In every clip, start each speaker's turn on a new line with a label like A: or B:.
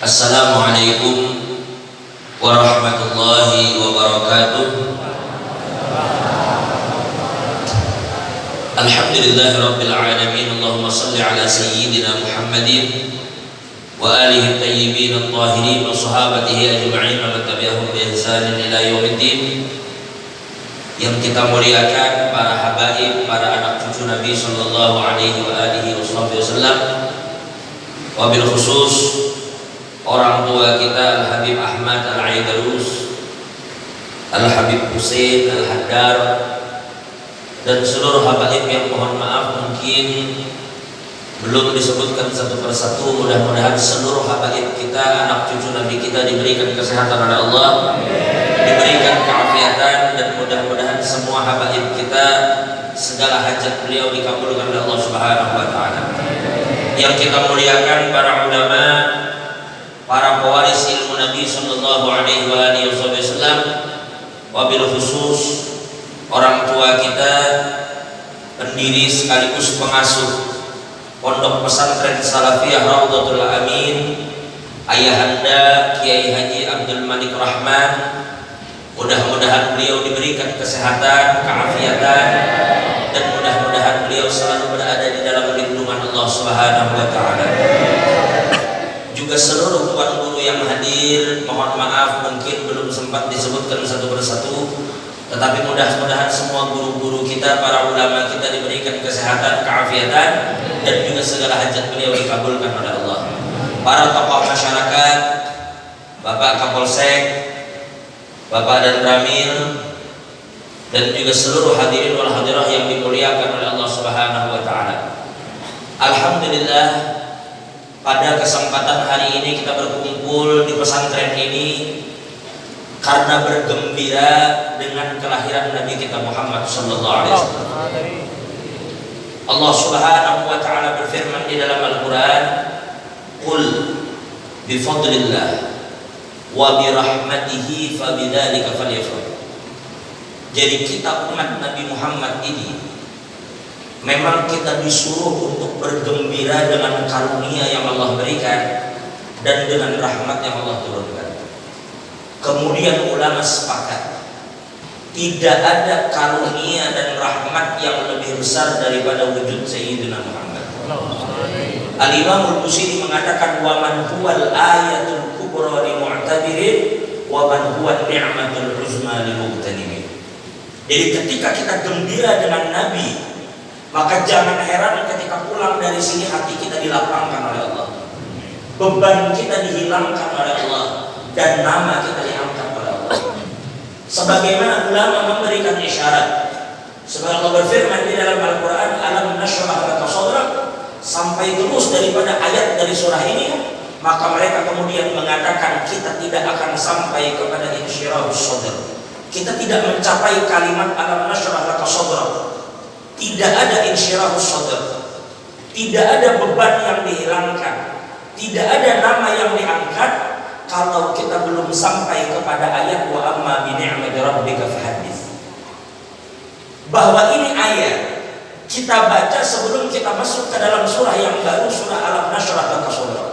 A: Assalamualaikum warahmatullahi wabarakatuh. Alhamdulillahi rabbil alamin. Allahumma salli ala sayyidina Muhammadin wa alihi tayyibin at-tahirin wa sahabatihi ajma'in wa tabi'ahum bi ihsanin ila yaumiddin. Yang kita muliakan para habaib, para anak cucu Nabi sallallahu alaihi wa alihi wasallam, wabil khusus orang tua kita Al-Habib Ahmad Al-Aidarus, Al-Habib Hussein Al-Haddar, dan seluruh habaib yang mohon maaf mungkin belum disebutkan satu persatu. Mudah-mudahan seluruh habaib kita, anak cucu Nabi kita diberikan kesehatan oleh Allah, diberikan keafiatan, dan mudah-mudahan semua habaib kita segala hajat beliau dikabulkan oleh Allah Subhanahu wa taala. Yang kita muliakan para ulama, para pewaris ilmu Nabi sallallahu alaihi wasallam, wabil khusus orang tua kita, pendiri sekaligus pengasuh Pondok Pesantren Salafiyah Raudhatul Amin, Ayahanda Kiai Haji Abdul Malik Rahman. Mudah-mudahan beliau diberikan kesehatan, keafiatan, dan mudah-mudahan beliau selalu berada di dalam lindungan Allah Subhanahu wa taala. Juga seluruh tuan guru yang hadir, mohon maaf mungkin belum sempat disebutkan satu persatu, tetapi mudah-mudahan semua guru-guru kita, para ulama kita diberikan kesehatan, keafiatan, dan juga segala hajat beliau dikabulkan oleh Allah. Para tokoh masyarakat, Bapak Kapolsek, Bapak dan Ramil, dan juga seluruh hadirin wal hadirah yang dimuliakan oleh Allah Subhanahu wa taala. Alhamdulillah, pada kesempatan hari ini kita berkumpul di pesantren ini karena bergembira dengan kelahiran Nabi kita Muhammad sallallahu alaihi wasallam. Allah Subhanahu wa taala berfirman di dalam Al-Qur'an, "Qul bi fadlillah wa bi rahmatihi fa bidzalika falyafrahu." Jadi kita umat Nabi Muhammad ini memang kita disuruh untuk bergembira dengan karunia yang Allah berikan dan dengan rahmat yang Allah turunkan. Kemudian ulama sepakat, tidak ada karunia dan rahmat yang lebih besar daripada wujud Sayyidina Muhammad. Al-Imam Al-Busiri mengatakan, wa man huwal ayatul kubra li mu'tabirin wa man huwa ni'matul uzma lil muqtanimin. Jadi ketika kita gembira dengan Nabi, maka jangan heran ketika pulang dari sini hati kita dilapangkan oleh Allah, beban kita dihilangkan oleh Allah, dan nama kita diangkat oleh Allah. Sebagaimana ulama memberikan isyarat, sebab Allah berfirman di dalam Al-Quran, alam nashrah laka sadrak, sampai terus daripada ayat dari surah ini, maka mereka kemudian mengatakan kita tidak akan sampai kepada insyirahus sadr. Kita tidak mencapai kalimat alam nashrah laka sadrak. Tidak ada insyirahus sadr, tidak ada beban yang dihilangkan, tidak ada nama yang diangkat kalau kita belum sampai kepada ayat wa amma bi ni'mati rabbika fahaddits. Bahwa ini ayat kita baca sebelum kita masuk ke dalam surah yang baru, surah Alam Nashrah laka sadrak.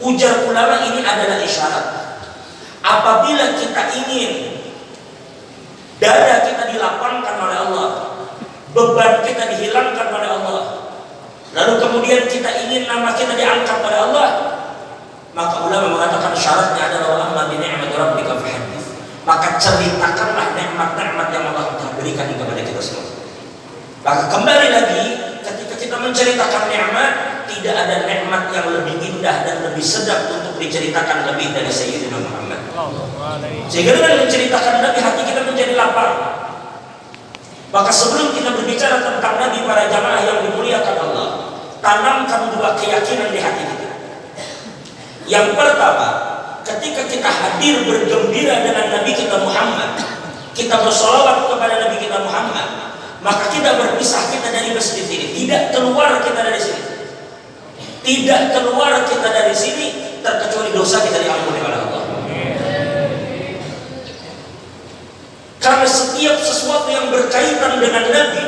A: Ujar ulama, ini adalah isyarat apabila kita ingin dada kita dilapangkan oleh Allah, beban kita dihilangkan oleh Allah, lalu kemudian kita ingin nama kita diangkat oleh Allah, maka ulama mengatakan syaratnya adalah amma bi ni'mati rabbika fahaddits. Maka ceritakanlah nikmat-nikmat yang Allah telah berikan kepada kita semua. Maka kembali lagi, ketika kita menceritakan nikmat, tidak ada nikmat yang lebih indah dan lebih sedap untuk diceritakan lebih dari Sayyidina Muhammad. Sehingga dengan menceritakan Nabi, hati kita menjadi lapang. Maka sebelum kita berbicara tentang Nabi, para jamaah yang dimuliakan Allah, tanamkan dua keyakinan di hati kita. Yang pertama, ketika kita hadir bergembira dengan Nabi kita Muhammad, kita bersolawat kepada Nabi kita Muhammad, maka tidak berpisah kita dari masjid ini, tidak keluar kita dari sini, tidak keluar kita dari sini terkecuali dosa kita diampuni oleh Allah. Karena setiap sesuatu yang berkaitan dengan Nabi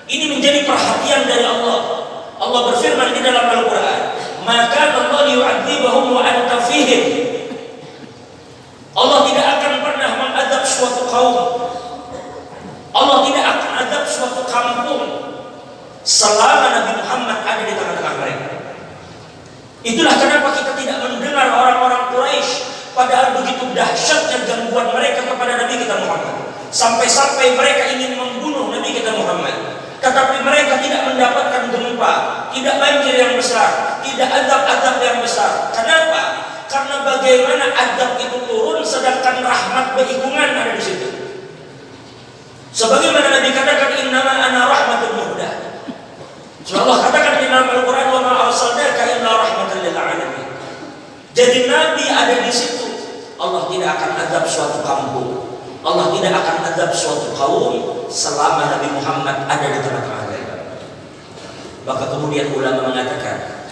A: ini menjadi perhatian dari Allah. Allah berfirman di dalam Al-Quran,
B: maka Allah yu'adzibahum wa anta fihim. Allah tidak akan pernah mengadab suatu kaum, Allah tidak akan adab suatu kampung selama Nabi Muhammad ada di tengah-tengah mereka. Itulah kenapa kita tidak mendengar orang-orang Quraisy padahal begitu dahsyatnya gangguan mereka kepada Nabi kita Muhammad, sampai-sampai mereka ingin membunuh Nabi kita Muhammad. Tetapi mereka tidak mendapatkan gempa, tidak banjir yang besar, tidak adab-adab yang besar. Kenapa? Karena bagaimana adab itu turun sedangkan rahmat berikungan ada di situ. Sebagaimana Nabi katakan, innama ana rahmatul muhdah. Allah katakan di dalam Al-Quran, wa ma arsalnaka illa rahmatan lil alamin. Jadi Nabi ada di situ. Allah tidak akan adab suatu kampung, Allah tidak akan adab suatu kaum selama Nabi Muhammad ada di tengah-tengah mereka. Maka kemudian ulama mengatakan,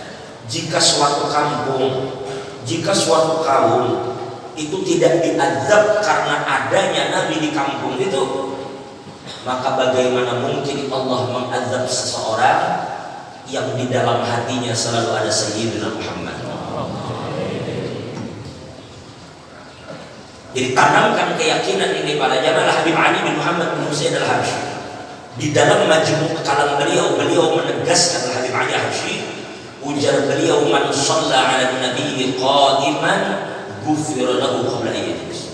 B: jika suatu kampung, jika suatu kaum itu tidak diadab karena adanya Nabi di kampung itu, maka bagaimana mungkin Allah mengadab seseorang yang di dalam hatinya selalu ada Sayyidina Muhammad. Jadi tanamkan keyakinan ini pada jamaah Habib Ali bin Muhammad bin Husain al-Habsyi. Di dalam majmu' kalam beliau menegaskan Habib Ali al-Habsyi, ujar beliau, man shalla 'ala an-nabi qadiman ghufira lahu qabla an yajlis.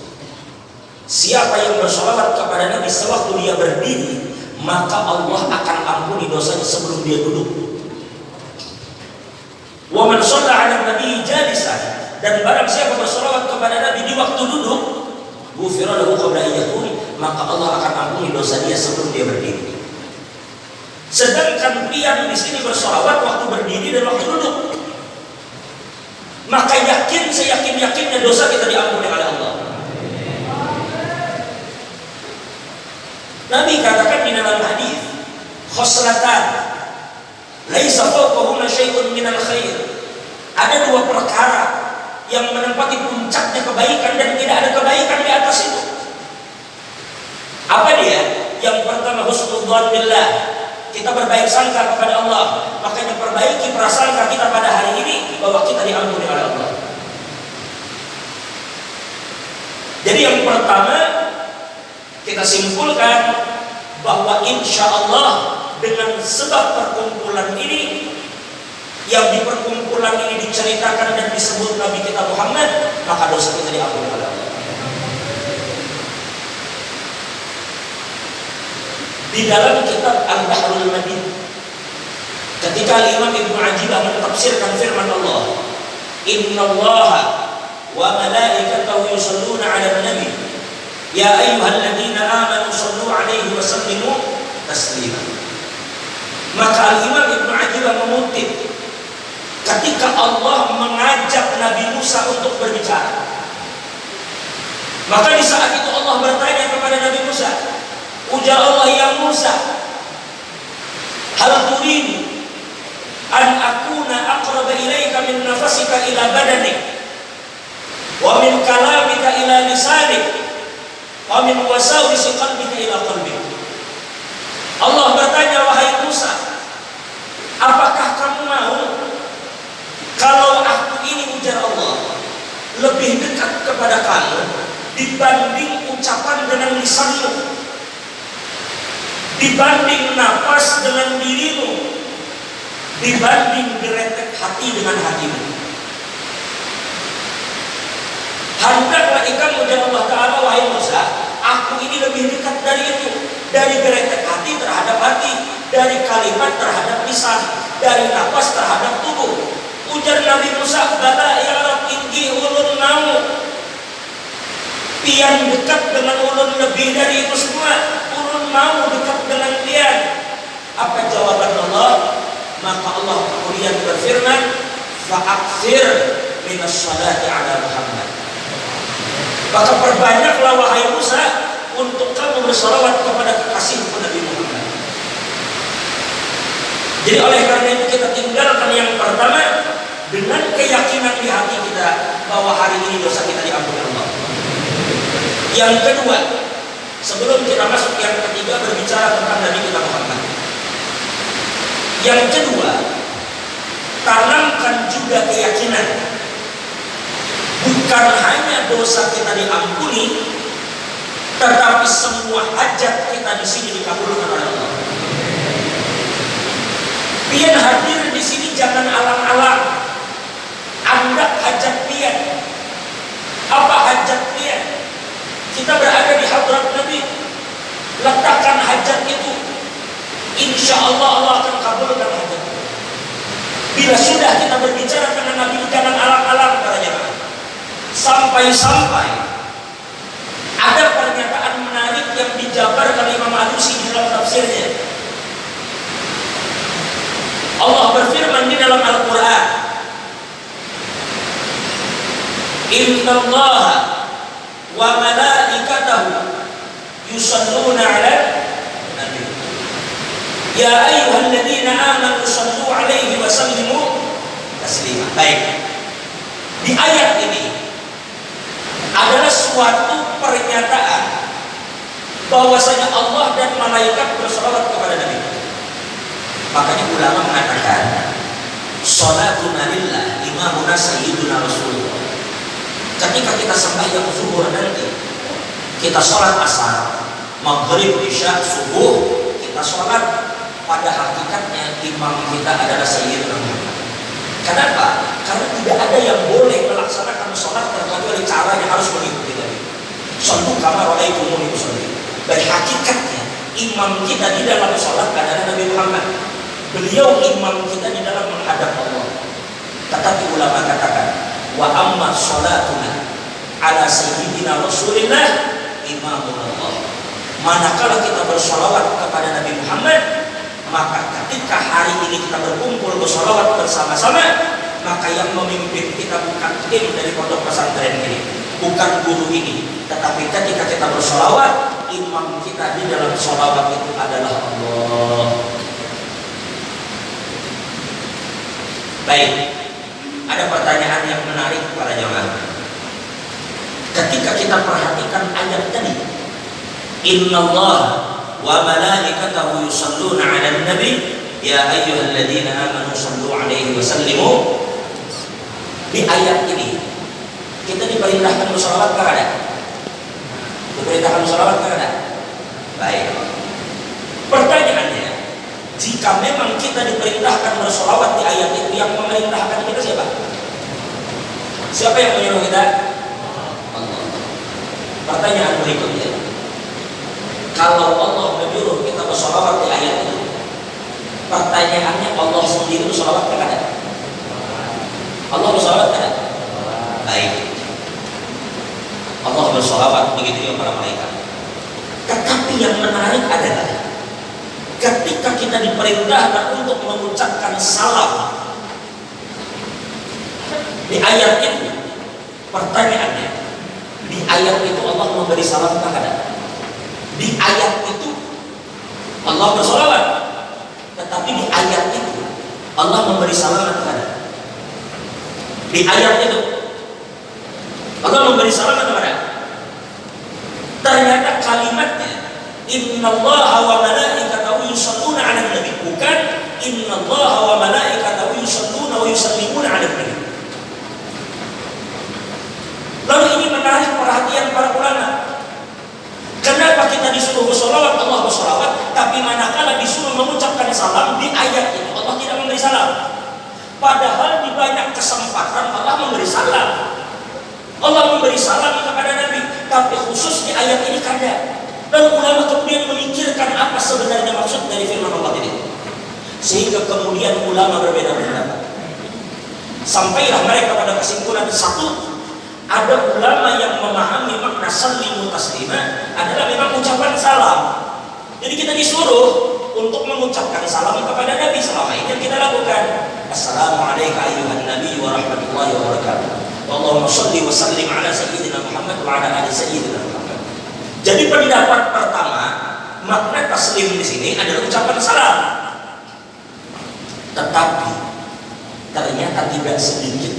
B: Siapa yang bersolawat kepada Nabi sewaktu dia berdiri, maka Allah akan ampuni dosanya sebelum dia duduk. Wa man shalla 'ala an-nabi jalisan, dan barang siapa bersolawat kepada Nabi di waktu duduk, ghufira lahu qabla an yaqum, maka Allah akan ampuni dosa dia sebelum dia berdiri. Sedangkan dia di sini bersolawat waktu berdiri dan waktu duduk, maka seyakin-yakinnya dosa kita diampuni oleh Allah. Nabi katakan di dalam hadis, khoslatan laisa fawqahuma syai'un minal khair. Ada dua perkara yang menempati puncaknya kebaikan dan tidak ada kebaikan di atas itu. Apa dia? Yang pertama, husnudzan billah. Kita berbaik sangka kepada Allah, makanya perbaiki prasangka kita pada hari ini bahwa kita diampuni oleh Allah. Jadi yang pertama, kita simpulkan bahwa insya Allah dengan sebab perkumpulan ini, yang di perkumpulan ini diceritakan dan disebut Nabi kita Muhammad, maka dosa kita diampuni oleh Allah. Di dalam kitab Al-Bahrul Madid, ketika Imam Ibnu Ajibah mentafsirkan firman Allah, innallaha wa malaikatahu yusholluna 'alan nabi ya ayyuhalladzina amanu shallu 'alaihi wa sallimu taslima. Maka Imam Ibnu Ajibah mengutip ketika Allah mengajak Nabi Musa untuk berbicara, maka di saat itu Allah bertanya kepada Nabi Musa, ujar Allah, ya Musa, hal turini an akuna aqraba ilaika min nafasika ila badanik wa min kalamika ila lisanik wa min wasawisi qalbika ila qalbik. Allah bertanya, wahai Musa, apakah kamu mau kalau aku ini, ujar Allah, lebih dekat kepada kamu dibanding ucapan dengan lisanmu, dibanding nafas dengan dirimu, dibanding geretek hati dengan hatimu? Hendaklah engkau, ujar Allah Ta'ala, wahai Musa, aku ini lebih dekat dari itu, dari geretek hati terhadap hati, dari kalimat terhadap lisan, dari nafas terhadap tubuh. Ujar Nabi Musa, bala ya Rab, inggi ulun mau pian dekat dengan ulun lebih dari itu semua, ulun mau dekat dengan pian. Apa jawaban Allah? Maka Allah kemudian berfirman, fa'akthir minas salati ala Muhammad. Maka perbanyaklah wahai Musa untuk kamu bersalawat kepada kekasihku Nabi Muhammad. Jadi oleh karena itu kita tinggalkan yang pertama dengan keyakinan di hati kita bahwa hari ini dosa kita diampuni Allah. Yang kedua, sebelum kita masuk yang ketiga berbicara tentang Nabi kita Muhammad, yang kedua, tanamkan juga juga keyakinan. Bukan hanya dosa kita diampuni, tetapi semua hajat kita di sini dikabulkan oleh Allah. Pian hadir di sini jangan alang-alang. Anda hajat pian. Apa hajat pian? Kita berada di hadrat Nabi. Letakkan hajat itu. Insya Allah Allah akan kabulkan hajat. Bila sudah kita berbicara dengan Nabi, jangan alang-alang para jemaah. Sampai-sampai ada pernyataan menarik yang dijabarkan Imam Alusi di dalam tafsirnya. Allah berfirman di dalam Al-Quran, Innallaha wa malaikatahu yusalluna ala nabi ya ayyuhalladzina amanu sallu alaihi wa sallimu taslima. Baik, di ayat ini adalah suatu pernyataan bahwasanya Allah dan malaikat bersolawat kepada Nabi. Makanya ulama mengatakan sholatuna lillah imamuna sayyiduna Rasulullah. Ketika kita sembahyang zuhur nanti, kita sholat asar, maghrib, isya, subuh, kita sholat, pada hakikatnya imam kita adalah Sayyidina Muhammad. Kenapa? Karena tidak ada yang boleh melaksanakan sholat kecuali caranya harus mengikuti Nabi. Shallu kama ra'aitumuni usolli. Dan hakikatnya imam kita di dalam sholat adalah Nabi Muhammad. Beliau imam kita di dalam menghadap Allah. Tetapi ulama katakan, wa amma sholatuna ala sayyidina Rasulillah imamun Allah. Manakala kita bersolawat kepada Nabi Muhammad, maka ketika hari ini kita berkumpul bersolawat bersama-sama, maka yang memimpin kita bukan tim dari pondok pesantren ini, bukan guru ini, tetapi ketika kita bersolawat, imam kita di dalam solawat itu adalah Allah. Baik, ada pertanyaan yang menarik para jamaah. Ketika kita perhatikan ayat tadi, Innallaha wa malaikatahu yusalluna 'alan nabi ya ayyuhalladzina amanu sallu 'alaihi wa sallimu. Di ayat ini kita diperintahkan bersolawat ke ada? Diperintahkan bersolawat ke ada? Baik. Pertanyaannya, jika memang kita diperintahkan bersolawat di ayat itu, yang memerintahkan kita siapa? Siapa yang menyuruh kita? Allah. Pertanyaan berikutnya, kalau Allah menyuruh kita bersolawat di ayat itu, pertanyaannya Allah sendiri bersolawat ke ada? Allah bersolawat ke ada? Baik. Allah bersolawat, begitu ya para malaikat. Tetapi yang menarik adalah ketika kita diperintahkan untuk mengucapkan salam di ayat itu, pertanyaannya, di ayat itu Allah memberi salam kepada? Di ayat itu Allah bersolawat, tetapi di ayat itu Allah memberi salam kepada? Di ayat itu Allah memberi salam kepada? Ternyata kalimatnya Innallaha wa malaikatahu yusalluna 'alan nabi, bukan Innallaha wa malaikatahu yusalluna wa yusallimuna 'alan nabi. Lalu ini menarik perhatian para ulama. Kenapa kita disuruh bersolawat, Allah bersolawat, tapi manakala disuruh mengucapkan salam di ayat itu Allah tidak memberi salam? Padahal di banyak kesempatan Allah memberi salam. Allah memberi salam kepada Nabi, tapi khusus di ayat ini kada. Dan ulama kemudian memikirkan apa sebenarnya maksud dari firman Allah ini, sehingga kemudian ulama berbeda pendapat. Sampailah mereka pada kesimpulan satu, ada ulama yang memahami makna sallimu taslima adalah memang ucapan salam. Jadi kita disuruh untuk mengucapkan salam kepada Nabi selama ini yang kita lakukan. Assalamualaikum ayyuhan nabi wa rahmatullahi wa barakatuh. Allahumma shalli wa sallim ala sayyidina Muhammad wa ala ali sayyidina Muhammad. Jadi pendapat pertama, makna taslim di sini adalah ucapan salam. Tetapi ternyata tidak sedikit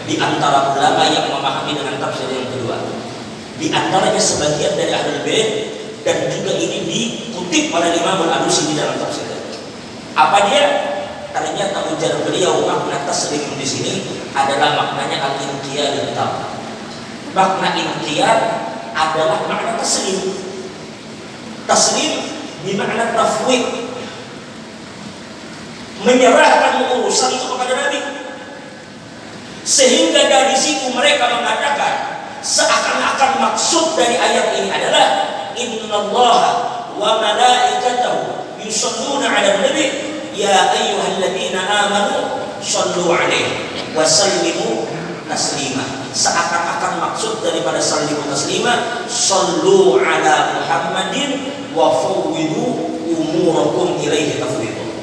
B: di antara ulama yang memahami dengan tafsir yang kedua. Di antaranya sebagian dari Ahlul Bait, dan juga ini dikutip oleh Imam Al-Alusi di dalam tafsirnya. Apa dia? Ternyata ujar beliau makna taslim di sini adalah maknanya al-inqiyad tam. Makna inqiyad adalah makna taslim. Taslim bermakna tafwid, menyerahkan urusan itu kepada Nabi. Sehingga dari situ mereka mengatakan seakan-akan maksud dari ayat ini adalah innallaha wa malaikatahu yusholluna 'alan nabi ya ayyuhalladzina amanu shallu 'alaihi wa sallimu taslima. Seakan-akan maksud daripada sallimu taslima, shallu 'ala Muhammadin wa fawwidu umurakum ilaihi tafwidun.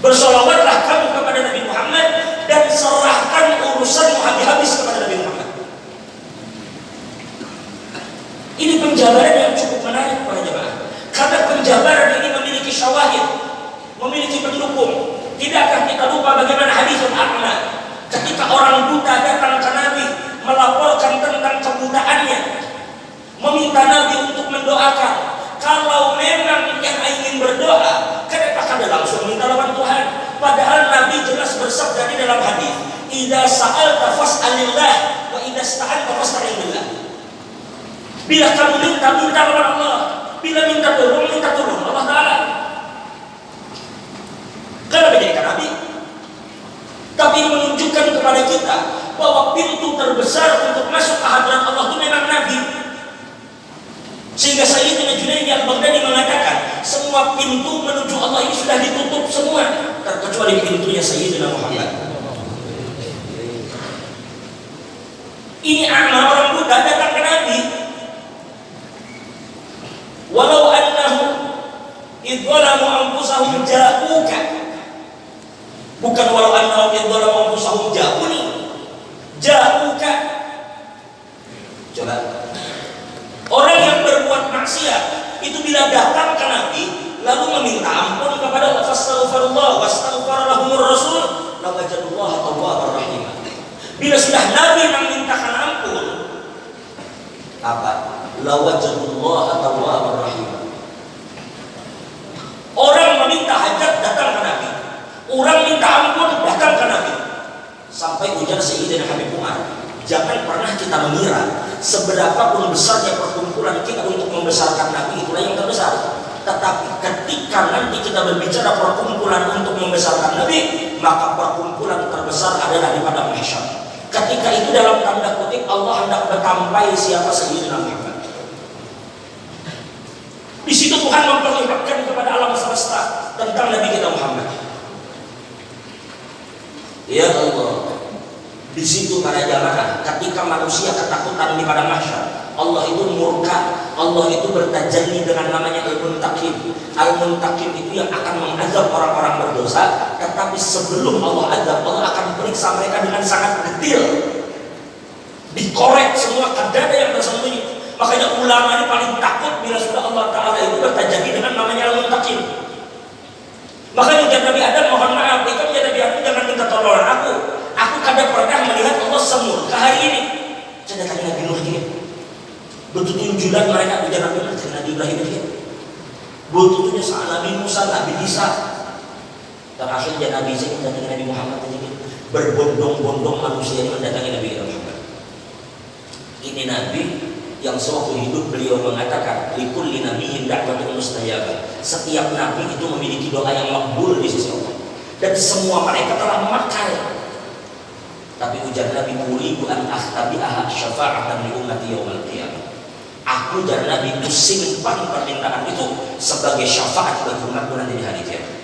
B: Bersolawatlah kamu kepada Nabi Muhammad dan serahkan urusanmu habis-habis kepada Nabi Muhammad. Ini penjabaran yang cukup menarik para jemaah. Karena penjabaran ini memiliki syawahid, memiliki pendukung. Tidakkah kita lupa bagaimana hadisul a'ma ketika orang buta datang ke Nabi melaporkan tentang kebutaannya, meminta Nabi untuk mendoakan. Kalau memang yang ingin berdoa, kenapa kada langsung minta lawan Tuhan? Padahal Nabi jelas bersabda di dalam hadis, "Idza sa'alta fas'alillah wa idza ista'anta fasta'in billah." Bila kamu minta kepada Allah, bila minta tolong Allah Ta'ala. Kenapa dijadikan Nabi? Tapi ini menunjukkan kepada kita bahwa pintu terbesar untuk masuk ke hadirat Allah itu memang Nabi. Sehingga Sayyidina Junaidi al-Baghdadi mengatakan semua pintu menuju Allah ini sudah ditutup semua, terkecuali pintunya Sayyidina Muhammad. Ini amal orang buta datang ke Nabi. Walau annahu idzalamu anfusahum ja'uka, bukan walau annahum idzalamu anfusahum ja'uni, ja'uka. Coba, orang yang berbuat maksiat itu bila datang ke Nabi lalu meminta ampun kepada Allah, fastaghfirullah wastaghfara lahumur rasul lawajadullaha tawwabar rahim. Bila sudah Nabi memintakan ampun, apa? Lawajadullaha tawwabar rahim. Orang meminta hajat datang ke Nabi, orang minta ampun datang ke Nabi. Sampai ujar Sayyidina Habib Umar, jangan pernah kita mengira seberapa pun besarnya perkumpulan kita untuk membesarkan Nabi itulah yang terbesar. Tetapi ketika nanti kita berbicara perkumpulan untuk membesarkan Nabi, maka perkumpulan terbesar adalah di padang mahsyar. Ketika itu dalam tanda kutip Allah hendak bertampai siapa Sayyidina Muhammad. Di situ Tuhan memperlihatkan kepada alam semesta tentang Nabi kita Muhammad. Ya Allah, di situ para jamaah, ketika manusia ketakutan di padang mahsyar, Allah itu murka, Allah itu bertajalli dengan namanya Al-Muntaqim. Al-Muntaqim itu yang akan mengazab orang-orang berdosa, tetapi sebelum Allah azab, Allah akan periksa mereka dengan sangat detail, dikorek semua kadada yang tersembunyi. Makanya ulama ini paling takut bila sudah Allah Ta'ala itu bertajalli dengan namanya Al-Muntaqim. Makanya ujar Nabi Adam, mohon maaf, itu ya Nabi Adam jangan minta tolong aku kadang pernah melihat Allah semur ke hari ini. Saya datang Nabi Nuh dia, betul julan mereka ujar Nabi Nuh, Nabi Ibrahim dia, betul saat Nabi Musa, Nabi Isa, terakhir dia Nabi Isa mendatangi Nabi Muhammad aja gitu. Berbondong-bondong manusia ini mendatangi Nabi Muhammad. Ini Nabi yang sewaktu hidup beliau mengatakan likulli nabiyyin da'watun mustajabah. Setiap nabi itu memiliki doa yang makbul di sisi Allah dan semua mereka telah memakai. Tapi ujar Nabi, uridu an akhtabi'aha syafa'atan li ummati yaumil qiyamah. Aku dan Nabi itu simpan permintaan itu sebagai syafaat bagi umatku nanti di hari kiamat.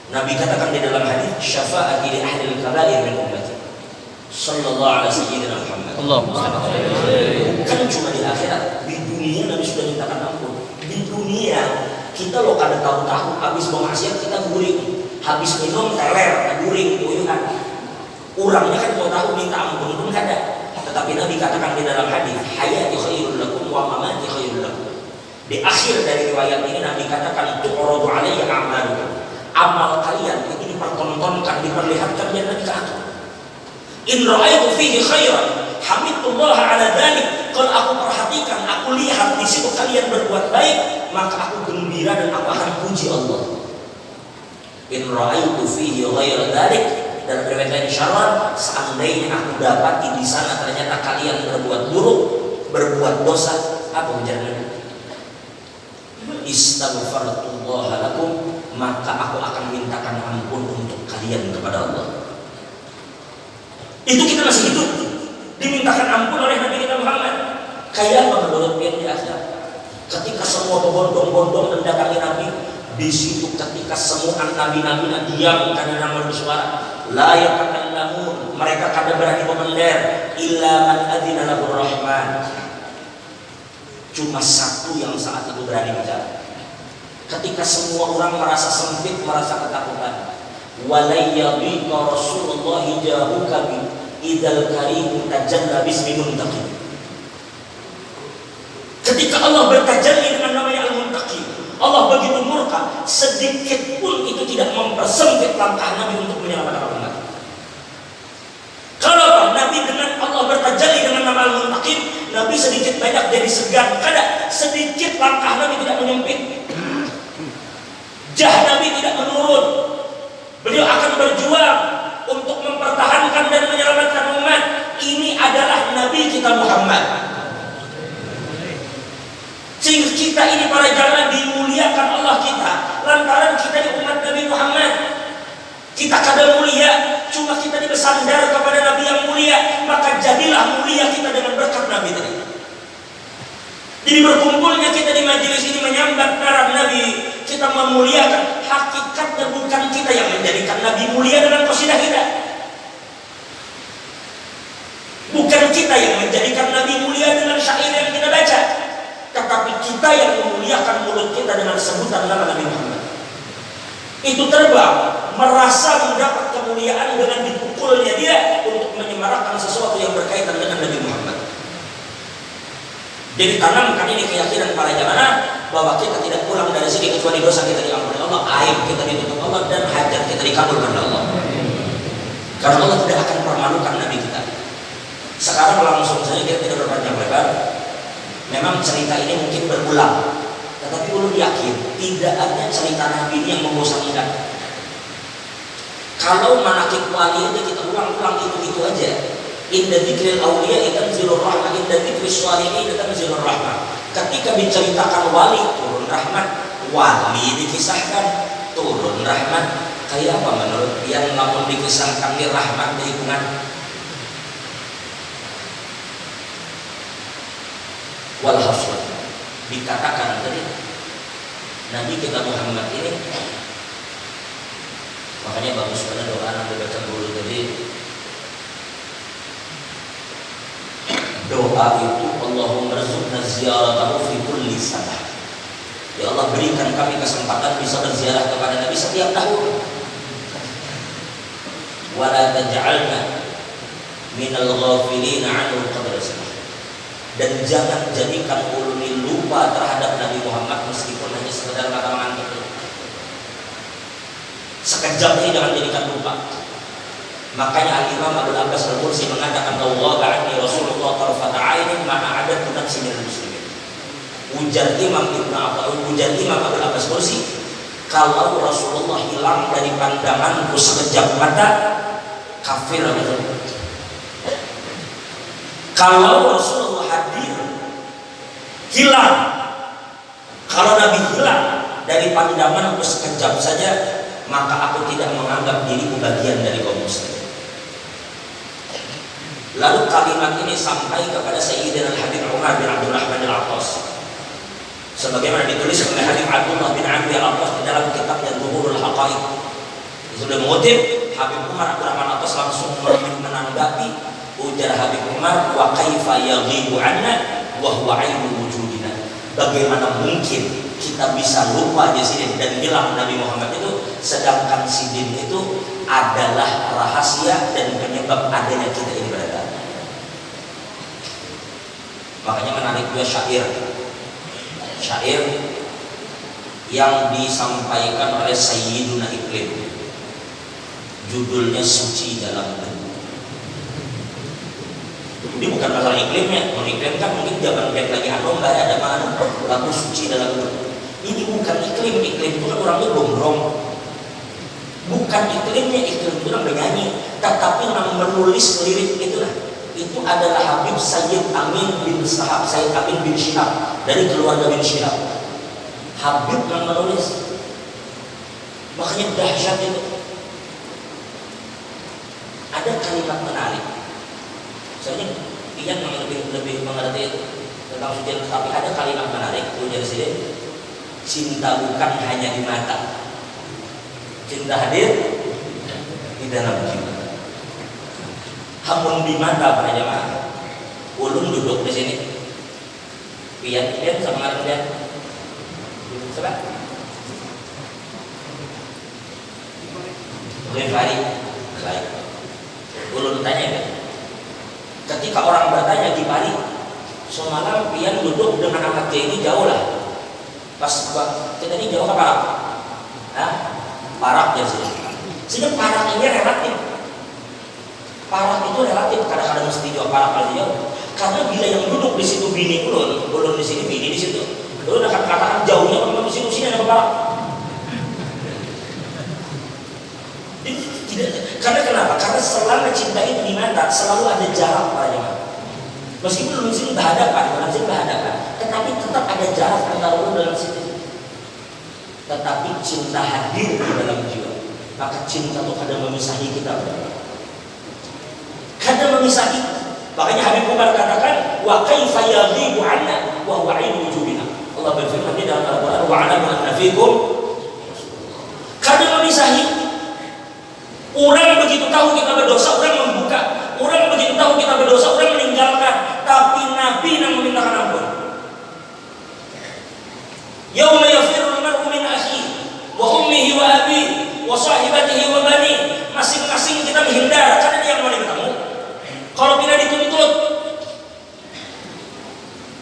B: Nabi katakan di dalam hadis, syafa'ati li ahli al-kaba'ir min ummati. Sallallahu alaihi sayyidina Muhammad. Bukan cuma di akhirat, di dunia Nabi sudah mintakan ampun. Di dunia kita lo kada tahu-tahu habis bermaksiat kita guring, habis minum teler, guring, uyuhan. Urangnya kan mau tahu minta ampun pun kada. Tetapi Nabi katakan di dalam hadis, hayati khairul lakum wa mamati khairul lakum. Di akhir dari riwayat ini Nabi katakan tu'radu alayya a'malukum. Amal kalian ini dipertontonkan, diperlihatkan dan Nabi kata, in ra'aitu fihi khairan hamidullah ala dzalik. Kalau aku perhatikan, aku lihat di situ kalian berbuat baik, maka aku gembira dan aku akan puji Allah. In ra'aitu fihi ghaira dzalik, dalam riwayat lain syarran, seandainya aku dapati di sana ternyata kalian berbuat buruk, berbuat dosa, apa ujarnya? Istaghfarullah lakum, maka aku akan mintakan ampun untuk kalian kepada Allah. Itu kita masih hidup, dimintakan ampun oleh Nabi kita Muhammad. Kayak apa menurut dia di akhirat? Ketika semua berbondong-bondong mendatangi Nabi, di situ ketika semua nabi-nabi diam karena nama bersuara, la yatakallamun, mereka kada berani memender, illa man adzina lahu rahman. Cuma satu yang saat itu berani bicara. Ketika semua orang merasa sempit, merasa ketakutan, walayyadhiqa Rasulullah jahuka bi idzal karim tajalla bismi muntaqim. Ketika Allah bertajalli dengan namanya Al-Muntaqim, Allah begitu murka, sedikit pun itu tidak mempersempit langkah Nabi untuk menyelamatkan umat. Kalau Nabi dengan Allah bertajalli dengan nama Al-Muntaqim, Nabi sedikit banyak jadi segan. Kada sedikit langkah Nabi tidak menyempit, jah Nabi tidak menurun. Beliau akan berjuang untuk mempertahankan dan menyelamatkan umat. Ini adalah Nabi kita Muhammad. Sehingga kita ini para jamaah dimuliakan Allah kita lantaran kita di umat Nabi Muhammad. Kita kada mulia, cuma kita bersandar kepada Nabi yang mulia, maka jadilah mulia kita dengan berkat Nabi tadi. Jadi berkumpulnya kita di majelis ini menyambat narab Nabi, kita memuliakan, hakikatnya bukan kita yang menjadikan Nabi mulia dengan qasidah kita. Bukan kita yang menjadikan Nabi mulia dengan syair yang kita baca, tetapi kita yang memuliakan mulut kita dengan sebutan nama Nabi Muhammad. Itu terbang, merasa mendapat kemuliaan dengan dipukulnya dia untuk menyemarakkan sesuatu yang berkaitan dengan Nabi Muhammad. Jadi tanamkan ini keyakinan para jamaah bahwa kita tidak pulang dari sini kecuali dosa kita diampuni Allah, aib kita ditutup Allah, dan hajat kita dikabulkan oleh Allah. Karena Allah tidak akan permalukan Nabi kita. Sekarang langsung saja, kita tidak berpanjang lebar. Memang cerita ini mungkin berulang, tetapi ulun yakin tidak ada cerita Nabi ini yang membosankan. Kalau manaqib wali aja kita ulang-ulang itu aja. Inda dzikril awliya tanzilur rahmah, inda dzikris shalihin tanzilur rahmah. Ketika diceritakan wali turun rahmat, wali dikisahkan turun rahmat. Kayak apa menurut yang namun dikisahkan di rahmat di lingkungan? Walhasil dikatakan tadi Nabi kita Muhammad ini, makanya bagus pada doa Nabi baca dulu tadi. Doa itu Allahumma rzuqna ziyaratahu fi kulli sanah. Ya Allah, berikan kami kesempatan bisa berziarah kepada Nabi setiap tahun. Wa la taj'alna minal ghafilin 'anhu qadra sanah. Dan jangan jadikan ulun lupa terhadap Nabi Muhammad meskipun hanya sekedar kata mengantuk. Sekejap ini jangan jadikan lupa. Makanya Al-Imam Abdul Abbas Al-Mursi mengatakan Allah ba'ani Rasulullah tarfata ainin mana ada tunat sinir muslimin. Ujar Imam Abdul Abbas Mursi, kalau Rasulullah hilang dari pandanganku sekejap mata, kafir betul. Kalau Rasulullah hadir, hilang. Kalau Nabi hilang dari pandanganku sekejap saja, maka aku tidak menganggap diriku bagian dari kaum muslim. Lalu kalimat ini sampai kepada Sayyidina Al-Habib Umar bin Abdul Rahman Al-Attas, sebagaimana ditulis oleh Habib Abdullah bin Amr Al-Attas di dalam kitabnya Zuhurul Haqaiq. Sudah mengutip, Habib Umar Abdul Rahman Al-Attas langsung menanggapi ujar Habib Umar, wa kaifa yaghibu anna wa huwa ainul wujudina. Bagaimana mungkin kita bisa lupa di sini dan hilang Nabi Muhammad itu, sedangkan sidin itu adalah rahasia dan penyebab adanya kita ini berada. Makanya menarik juga syair yang disampaikan oleh Sayyiduna Iqlim, judulnya Suci Dalam Debu. Ini bukan masalah iklimnya, iklim kan mungkin zaman lagi anom ada mana lagu suci dalam debu. Ini bukan iklim itu kan orangnya gombrong. Bukan iklimnya, iklim itu yang bernyanyi, tetapi yang menulis lirik itulah. Itu adalah Habib Sayyid Amin bin Syihab dari keluarga bin Syihab. Habib yang menulis, makanya dahsyat itu. Ada kalimat menarik. Soalnya Pian yang lebih mengerti itu tentang suci, tapi ada kalimat menarik ujar sini. Cinta bukan hanya di mata, cinta hadir di dalam jiwa. Hamun di mata para jamaah. Ulun duduk di sini. Pian sama ngarang Pian. Coba. Rifari. Baik. Ulun tanya ya. Ketika orang bertanya di Bali, semalam Pian duduk dengan anak dia ini jauh lah. Pas kita ini jauh ke Parak. Hah? Parak ya sih. Sehingga Parak ini relatif. Parak itu relatif, kadang-kadang mesti jauh Parak kali jauh. Karena bila yang duduk di situ bini ulun di sini, bini di situ. Ulun akan katakan jauhnya kalau di situ sini ada Parak. Karena kenapa? Karena selama cinta itu di mata selalu ada jarak para jemaah. Meskipun di sini berhadapan, tetapi tetap ada jarak antara ulun dalam situ. Tetapi cinta hadir di dalam jiwa. Maka cinta itu kadang memisahi kita. Kadang memisahi. Makanya Habib Umar katakan, wa kaifa yaghibu 'anna wa huwa 'ainu wujudina. Allah berfirman di dalam Al-Qur'an, wa 'alamu anna fikum. Kadang memisahi. Orang begitu tahu kita berdosa, orang membuka. Orang begitu tahu kita berdosa, orang meninggalkan. Tapi Nabi yang memintakan ampun. Yauma yafirul mar'u min akhihi wa ummihi wa abihi wa sahibatihi wa bani. Masing-masing kita menghindar karena dia yang mau ketemu. Kalau bila dituntut,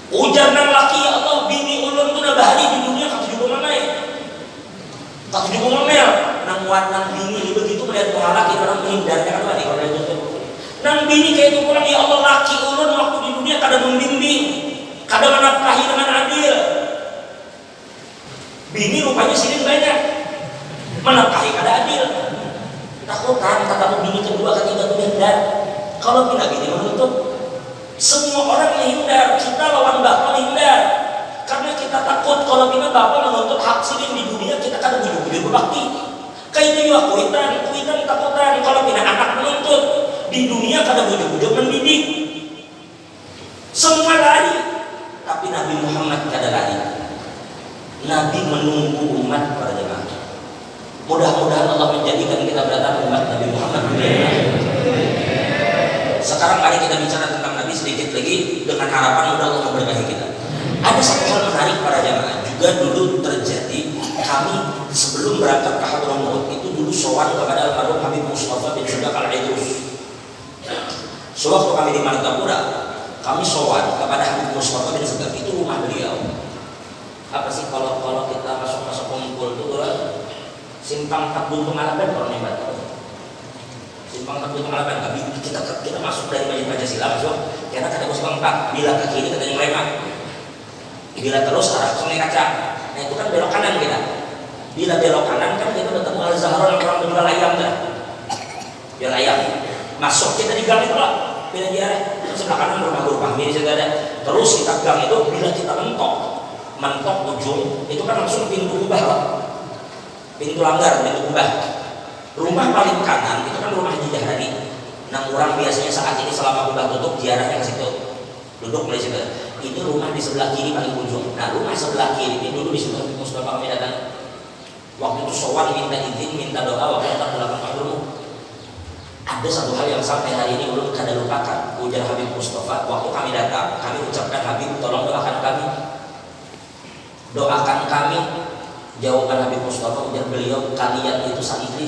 B: ujar nang laki, ya Allah, bini ulun tu dah bahari di dunia kat 70 mamai. Kat 70 mamai. Nang wan bini begitu melihat pahala kita orang menghindar kan wali kalau dia tuntut. Nang bini kayak itu pulang, ya Allah, laki ulun waktu di dunia kadang membimbing, kadang menafkahi dengan adil. Bini rupanya silin banyak, menafkahi kada adil. Takutan kata bini kedua ketiga tu menghindar. Kalau bila bini menuntut, semua orang menghindar. Kita lawan bapak menghindar karena kita takut kalau bila bapak menuntut hak silin di dunia kita kadang hidup berbakti. Kayak itu juga kuitan takutan kalau bila anak menuntut di dunia kadang ujung-ujung mendidik. Semua lari, tapi Nabi Muhammad kada lari. Nabi menunggu umat para jemaah. Mudah-mudahan Allah menjadikan kita berada umat Nabi Muhammad. Sekarang mari kita bicara tentang Nabi sedikit lagi dengan harapan mudah Allah memberkahi kita. Ada satu hal menarik para jemaah juga dulu terjadi. Kami sebelum berangkat ke Hadramaut itu dulu sowan kepada almarhum Habib Mustafa bin Sudak Al-Idrus. Sewaktu kami di Martapura, kami sowan kepada Habib Mustafa bin Sudak, itu rumah beliau. Apa sih kalau kita masuk kumpul itu simpang Takbul Pengalaman kalau nih Mbak. Simpang Takbul Pengalaman kita masuk dari Masjid Pancasila masuk karena kata simpang 4 bila ke kiri katanya mereka. Bila terus arah Sungai Kaca. Nah itu kan belok kanan kita. Bila belok kanan kan kita bertemu Al-Zahra yang orang menjual ayam kan. Jual ayam. Masuk kita di gang itu lah. Bila dia sebelah kanan rumah Guru Fahmi di situ ada. Terus kita gang itu bila kita mentok ujung itu kan langsung pintu ubah lah. Pintu langgar, pintu ubah. Rumah paling kanan itu kan rumah Haji Jahrani. Nah orang biasanya saat ini selama ubah tutup ziarahnya ke situ. Duduk mulai situ. Ini rumah di sebelah kiri paling ujung. Nah rumah sebelah kiri ini dulu di situ Mustafa kami datang. Waktu itu sowan minta izin, minta doa waktu datang ke Hadramaut. Ada satu hal yang sampai hari ini belum kada lupakan. Ujar Habib Mustafa waktu kami datang, kami ucapkan Habib tolong doakan kami. Doakan kami. Jawaban Habib Mustafa ujar beliau, kalian itu santri.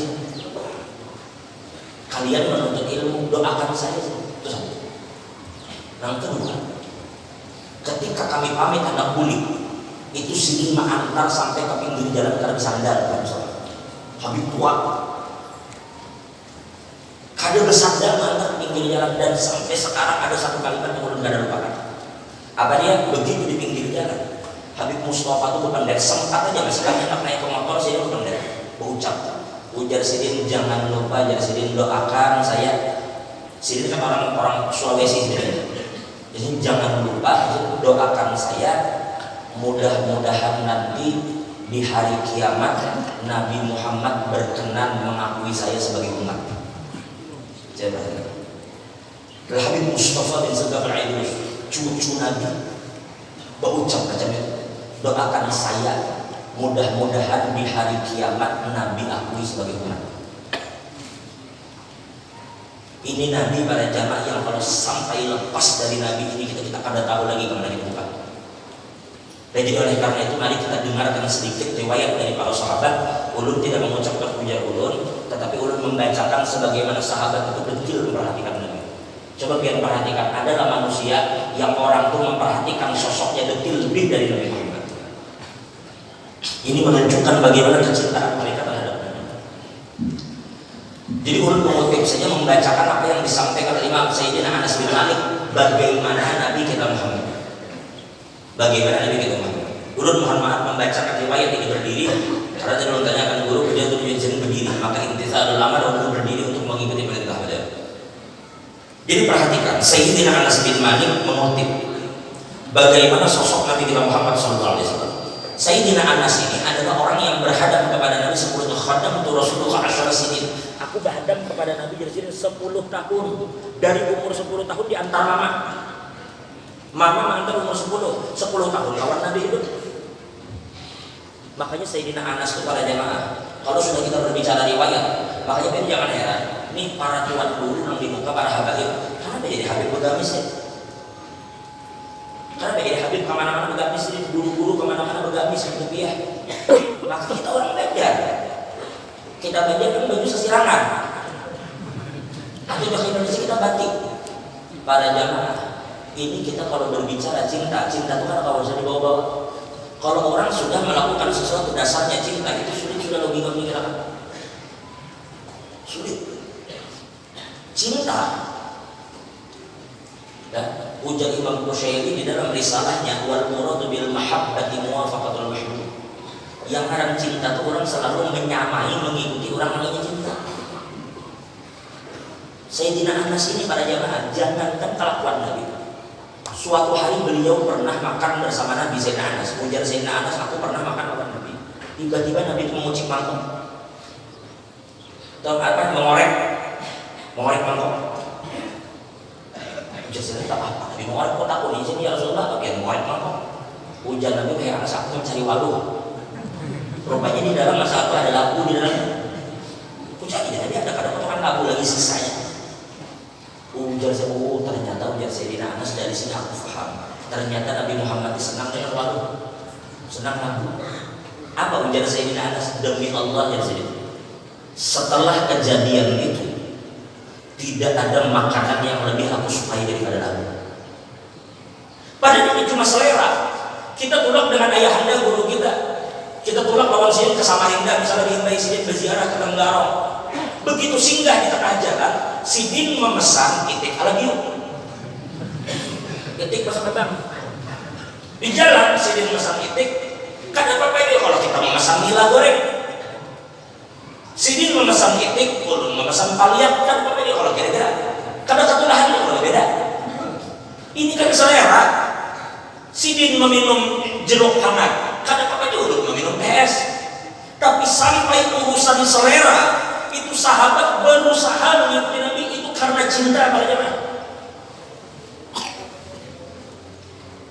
B: Kalian menuntut ilmu, doakan saya. Itu satu. Yang kedua, ketika kami pamit anak kulit itu si lima antar sampai ke pinggir jalan karena bersandar Habib tua kada bersandar antar pinggir jalan dan sampai sekarang ada satu kalimat yang belum ada lupakan. Apa dia? Begitu di pinggir jalan Habib Mustafa itu berpendek sempat aja masih kami nak naik ke motor sini berpendek berucap Ujar Sidin, jangan lupa, jar Sidin, doakan saya. Sidin kan orang Sulawesi sebenarnya. Jadi jangan lupa doakan saya, mudah-mudahan nanti di hari kiamat Nabi Muhammad berkenan mengakui saya sebagai umat. Coba. Habib Mustafa bin Sagaf al-Aidrus, cucu Nabi, berucap macam itu. Doakan saya, mudah-mudahan di hari kiamat Nabi akui sebagai umat. Ini Nabi para jamaah yang kalau sampai lepas dari Nabi ini kita kada tahu lagi kemana kita bukan. Jadi oleh karena itu mari kita dengarkan sedikit riwayat dari para sahabat. Ulun tidak mengucapkan puja ulun, tetapi ulun membacakan sebagaimana sahabat itu detil memperhatikan Nabi. Coba biar perhatikan, adalah manusia yang orang itu memperhatikan sosoknya detil lebih dari Nabi Muhammad. Ini menunjukkan bagaimana kecintaan mereka terhadap Nabi. Jadi ulun mengutip saja membacakan apa yang disampaikan oleh Imam Sayyidina Anas bin Malik, bagaimana Nabi kita Muhammad. Bagaimana Nabi kita Muhammad. Ulun mohon maaf membacakan riwayat ini berdiri karena tadi ulun tanyakan guru kerja untuk jadi berdiri, maka intisarul amal untuk berdiri untuk mengikuti perintah beliau. Jadi perhatikan, Sayyidina Anas bin Malik mengutip bagaimana sosok Nabi kita Muhammad SAW. Sayyidina Anas ini adalah orang yang berhadap kepada Nabi 10 tahun. Khadam tu Rasulullah asyara sinin. Aku berhadap kepada Nabi jadi 10 tahun. Dari umur 10 tahun diantar mama. Mama mengantar umur 10 tahun lawan Nabi itu. Makanya Sayyidina Anas itu para jamaah, kalau sudah kita berbicara riwayat, makanya kan jangan heran. Ini para tuan guru yang di muka para habaib. Kenapa jadi habib begamis ya? Kenapa jadi habib kemana-mana begamis, guru-guru kemana-mana begamis rupiah? Maka kita orang belajar. Kita belajar kan baju sesirangan. Atau bahasa Indonesia kita batik. Para jamaah, ini kita kalau berbicara cinta itu kan kalau bisa dibawa-bawa. Kalau orang sudah melakukan sesuatu dasarnya cinta, itu sudah logika pemikiran. Sulit. Cinta. Dan ujar Imam Qushairi di dalam risalahnya wal muradu bil mahabbati muwafaqatul mahbub. Yang orang cinta itu orang selalu menyamai, mengikuti orang namanya cinta. Sayyidina Anas ini para jamaah, jangankan kelakuan Nabi. Suatu hari beliau pernah makan bersama Nabi Sayyidina Anas. Ujar Sayyidina Anas, aku pernah makan sama Nabi. Tiba-tiba Nabi itu mengucik mangkok. Tahu apa? Mengorek mangkok. Ujar Sayyidina Anas, apa? Nabi mengorek kok takut di sini ya Rasulullah, tapi yang mengorek mangkok. Ujar Nabi, kayak Anas aku mencari waluh. Rupanya di dalam masa itu ada labu di dalamnya. Ujar Nabi ada kadang potongan labu lagi sisanya. Ujar saya, oh ternyata ujar Sayyidina Anas dari sini aku paham. Ternyata Nabi Muhammad senang dengan waluh, senang labu. Apa ujar Sayyidina Anas? Demi Allah ya Sayyidina, setelah kejadian itu tidak ada makanan yang lebih aku sukai daripada labu. Padahal ini cuma selera. Kita tulak dengan ayahanda guru kita. Kita tulak lawan Sidin ke Samarinda, misalnya diintai Sidin berziarah ke Tenggarong. Begitu singgah di tengah jalan, Sidin memesan itik alabiu. Itik pesan kebang. Di jalan Sidin memesan itik. Kan apa ini kalau kita memesan nila goreng? Sidin memesan itik, ulun memesan paliat. Kan apa ini kalau kira-kira? Kada satu lahannya kalau beda. Ini kan selera. Sidin meminum jeruk hangat. Kada apa ini ulun meminum PS. Tapi sampai urusan selera, itu sahabat berusaha mengikuti Nabi itu karena cinta pada jemaah.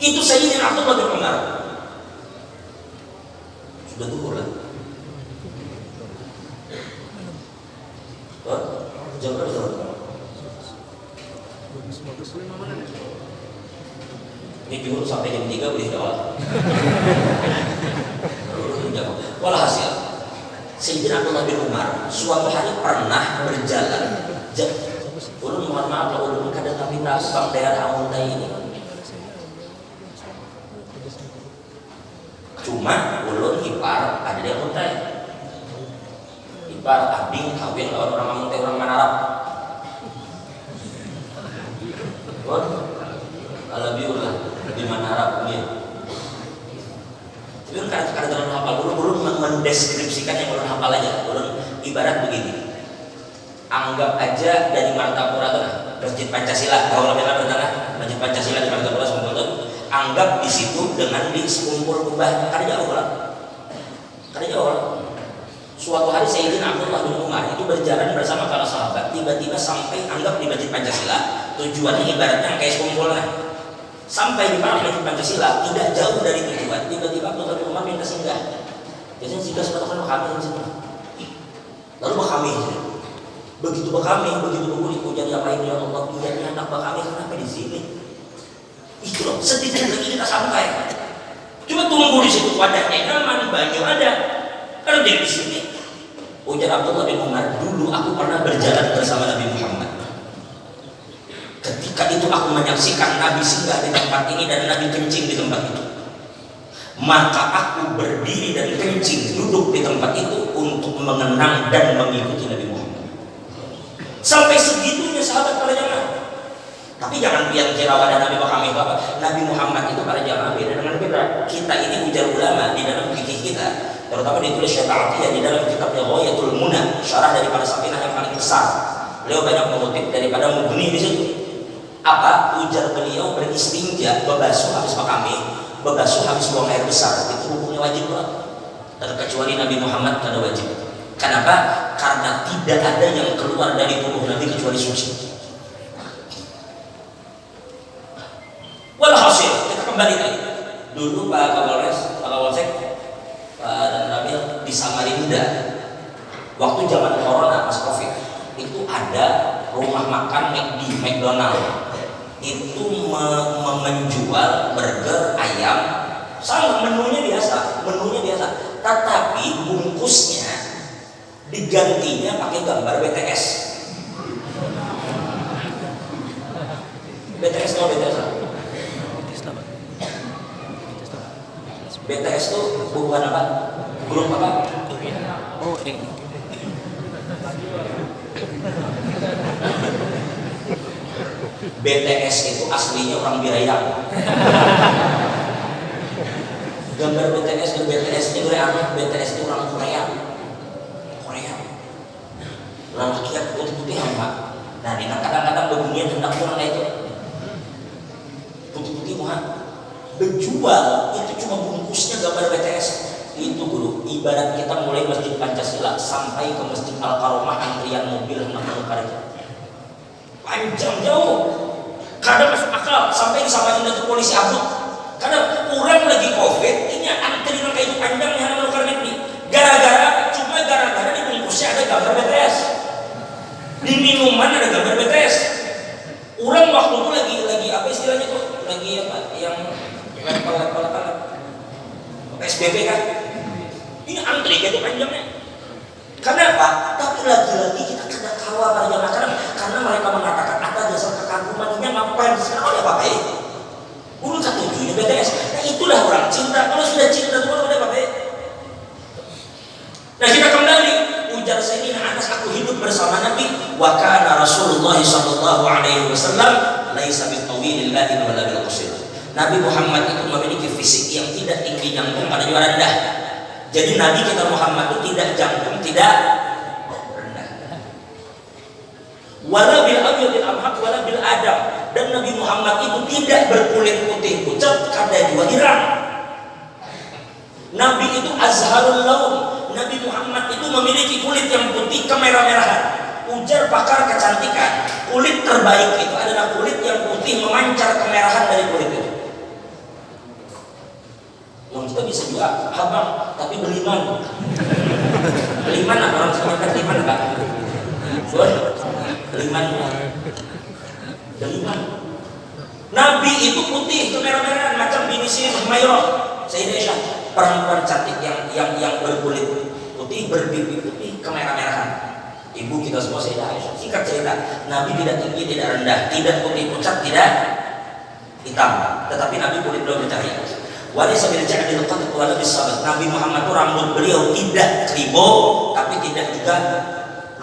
B: Itu Sayyidina Abdullah bin Umar. Sudah duhur lah. Jam berapa sudah? Ini duhur sampai jam 3 boleh awal. Walhasil Sayyidina Abdullah bin Umar suatu hari pernah berjalan. Ulun mohon maaf lah, ulun kadang kami tahu bang daerah Amuntai ini. Cuma ulun ipar ada di Amuntai. Ipar abing kawin lawan orang Amuntai, orang Manarap. Bon, alabiul lah di Manarap ini. Tapi kan kadang-kadang hafal, ulun mendeskripsikan yang ulun hafal aja. Ulun Ibarat begini, anggap aja dari Martapura tuh, Masjid Pancasila, kalau lebih benar, Masjid Pancasila di Martapura Sekumpul, anggap di situ dengan di Sekumpul Kubah, kan jauh lah. Suatu hari Sayyidina Abdullah bin Umar itu berjalan bersama para sahabat, tiba-tiba sampai anggap di Masjid Pancasila, tujuannya ibaratnya kayak sekumpulnya. Sampai di Masjid Pancasila, tidak jauh dari tujuan, tiba-tiba Abdullah bin Umar minta singgah. Biasanya singgah sebetulnya kami di situ. Lalu kami, begitu berkulit hujan yang lain ya Allah, biarnya anak kami kenapa di sini? Itu loh, sedikit lagi kita sampai. Cuma tunggu di situ, wadahnya nyaman, baju ada. Kalau dia di sini, ujar Abdullah bin Umar, dulu aku pernah berjalan bersama Nabi Muhammad. Ketika itu aku menyaksikan Nabi singgah di tempat ini dan Nabi kencing di tempat itu. Maka aku berdiri dan kencing duduk di tempat itu untuk mengenang dan mengikuti Nabi Muhammad. Sampai segitunya sahabat para jamaah. Tapi jangan kira wadah Nabi Muhammad. Nabi Muhammad itu para jamaah beda dengan kita. Kita ini ujar ulama di dalam fikih kita, terutama ditulis Syekh Atiyah di dalam kitabnya Ghayatul Munah, syarah daripada Safinah yang paling besar. Beliau banyak mengutip daripada Mughni di situ. Apa ujar beliau? Beristinja, bebasuh habis makami, bebasuh habis buang air besar, itu hukumnya wajib banget. Terkecuali Nabi Muhammad kada wajib. Kenapa? Karena tidak ada yang keluar dari tubuh Nabi kecuali suci. Walhasil, kita kembali lagi. Dulu Pak Kapolsek, dan Nabil di Samarinda, waktu zaman Corona pas Covid, itu ada rumah makan di McDonald. Itu menjual burger ayam, sama menunya biasa, tetapi bungkusnya digantinya pakai gambar BTS. BTS atau BTS? BTS itu bukan apa? Grup apa? Oh, ini. BTS itu aslinya orang Birayang. Gambar BTS dan BTS ini gue aneh. BTS itu orang Korea. Lalu rakyat putih-putih apa? Nah, ini kadang-kadang beginian hendak kurang itu. Putih-putih Tuhan. Berjual itu cuma bungkusnya gambar BTS. Itu guru, ibarat kita mulai Masjid Pancasila sampai ke Masjid Al-Karomah, antrian mobil hendak menukar itu panjang jauh. Kadang masuk akal sampai di Samarinda itu polisi abut. Kadang kurang lagi Covid, ini antri kayak itu panjang yang menukar ini. Gara-gara di bungkusnya ada gambar BTS. Di minuman ada gambar BTS. Orang waktu itu lagi apa istilahnya tuh? Lagi apa? Yang lempar PSBB kan? Ini antri kayak itu panjangnya. Kenapa? Tapi lagi-lagi kita kena kawal para jamaah karena mereka mengatakan atas dasar kekaguman ini ngapain sekarang oleh apa ya? Urut ketujuhnya BTS. Nah itulah orang cinta. Kalau sudah cinta itu oleh apa ya? Nah kita kembali ujar Sayyidina Anas, aku hidup bersama Nabi wa kana Rasulullah sallallahu alaihi wasallam laisa bitawilil ladin wala bil qasir. Nabi Muhammad itu memiliki fisik yang tidak tinggi jangkung pada juga rendah. Jadi Nabi kita Muhammad itu tidak jangkung, tidak rendah. Wala bil abyadil amhaq wala bil adam. Dan Nabi Muhammad itu tidak berkulit putih pucat, kada juga irang. Nabi itu azharul laun. Nabi Muhammad itu memiliki kulit yang putih kemerah-merahan. Ujar pakar kecantikan, kulit terbaik itu adalah kulit yang putih memancar kemerahan dari kulit itu. Nah, kita bisa juga habang, tapi beliman. Beliman apa orang sekarang kan beliman apa? Beliman. Nabi itu putih kemerah-merahan macam bini Sirih Humairah, Sayyidah Aisyah, perempuan cantik yang berkulit putih, berpipi putih, kemerah-merahan. Ibu kita semua Sayyidah Aisyah. Singkat cerita, Nabi tidak tinggi, tidak rendah, tidak putih pucat, tidak hitam, tetapi Nabi kulit beliau bercahaya. Walaysa bil ja'dil qatq wala bis sabat. Nabi Muhammad itu rambut beliau tidak kribo, tapi tidak juga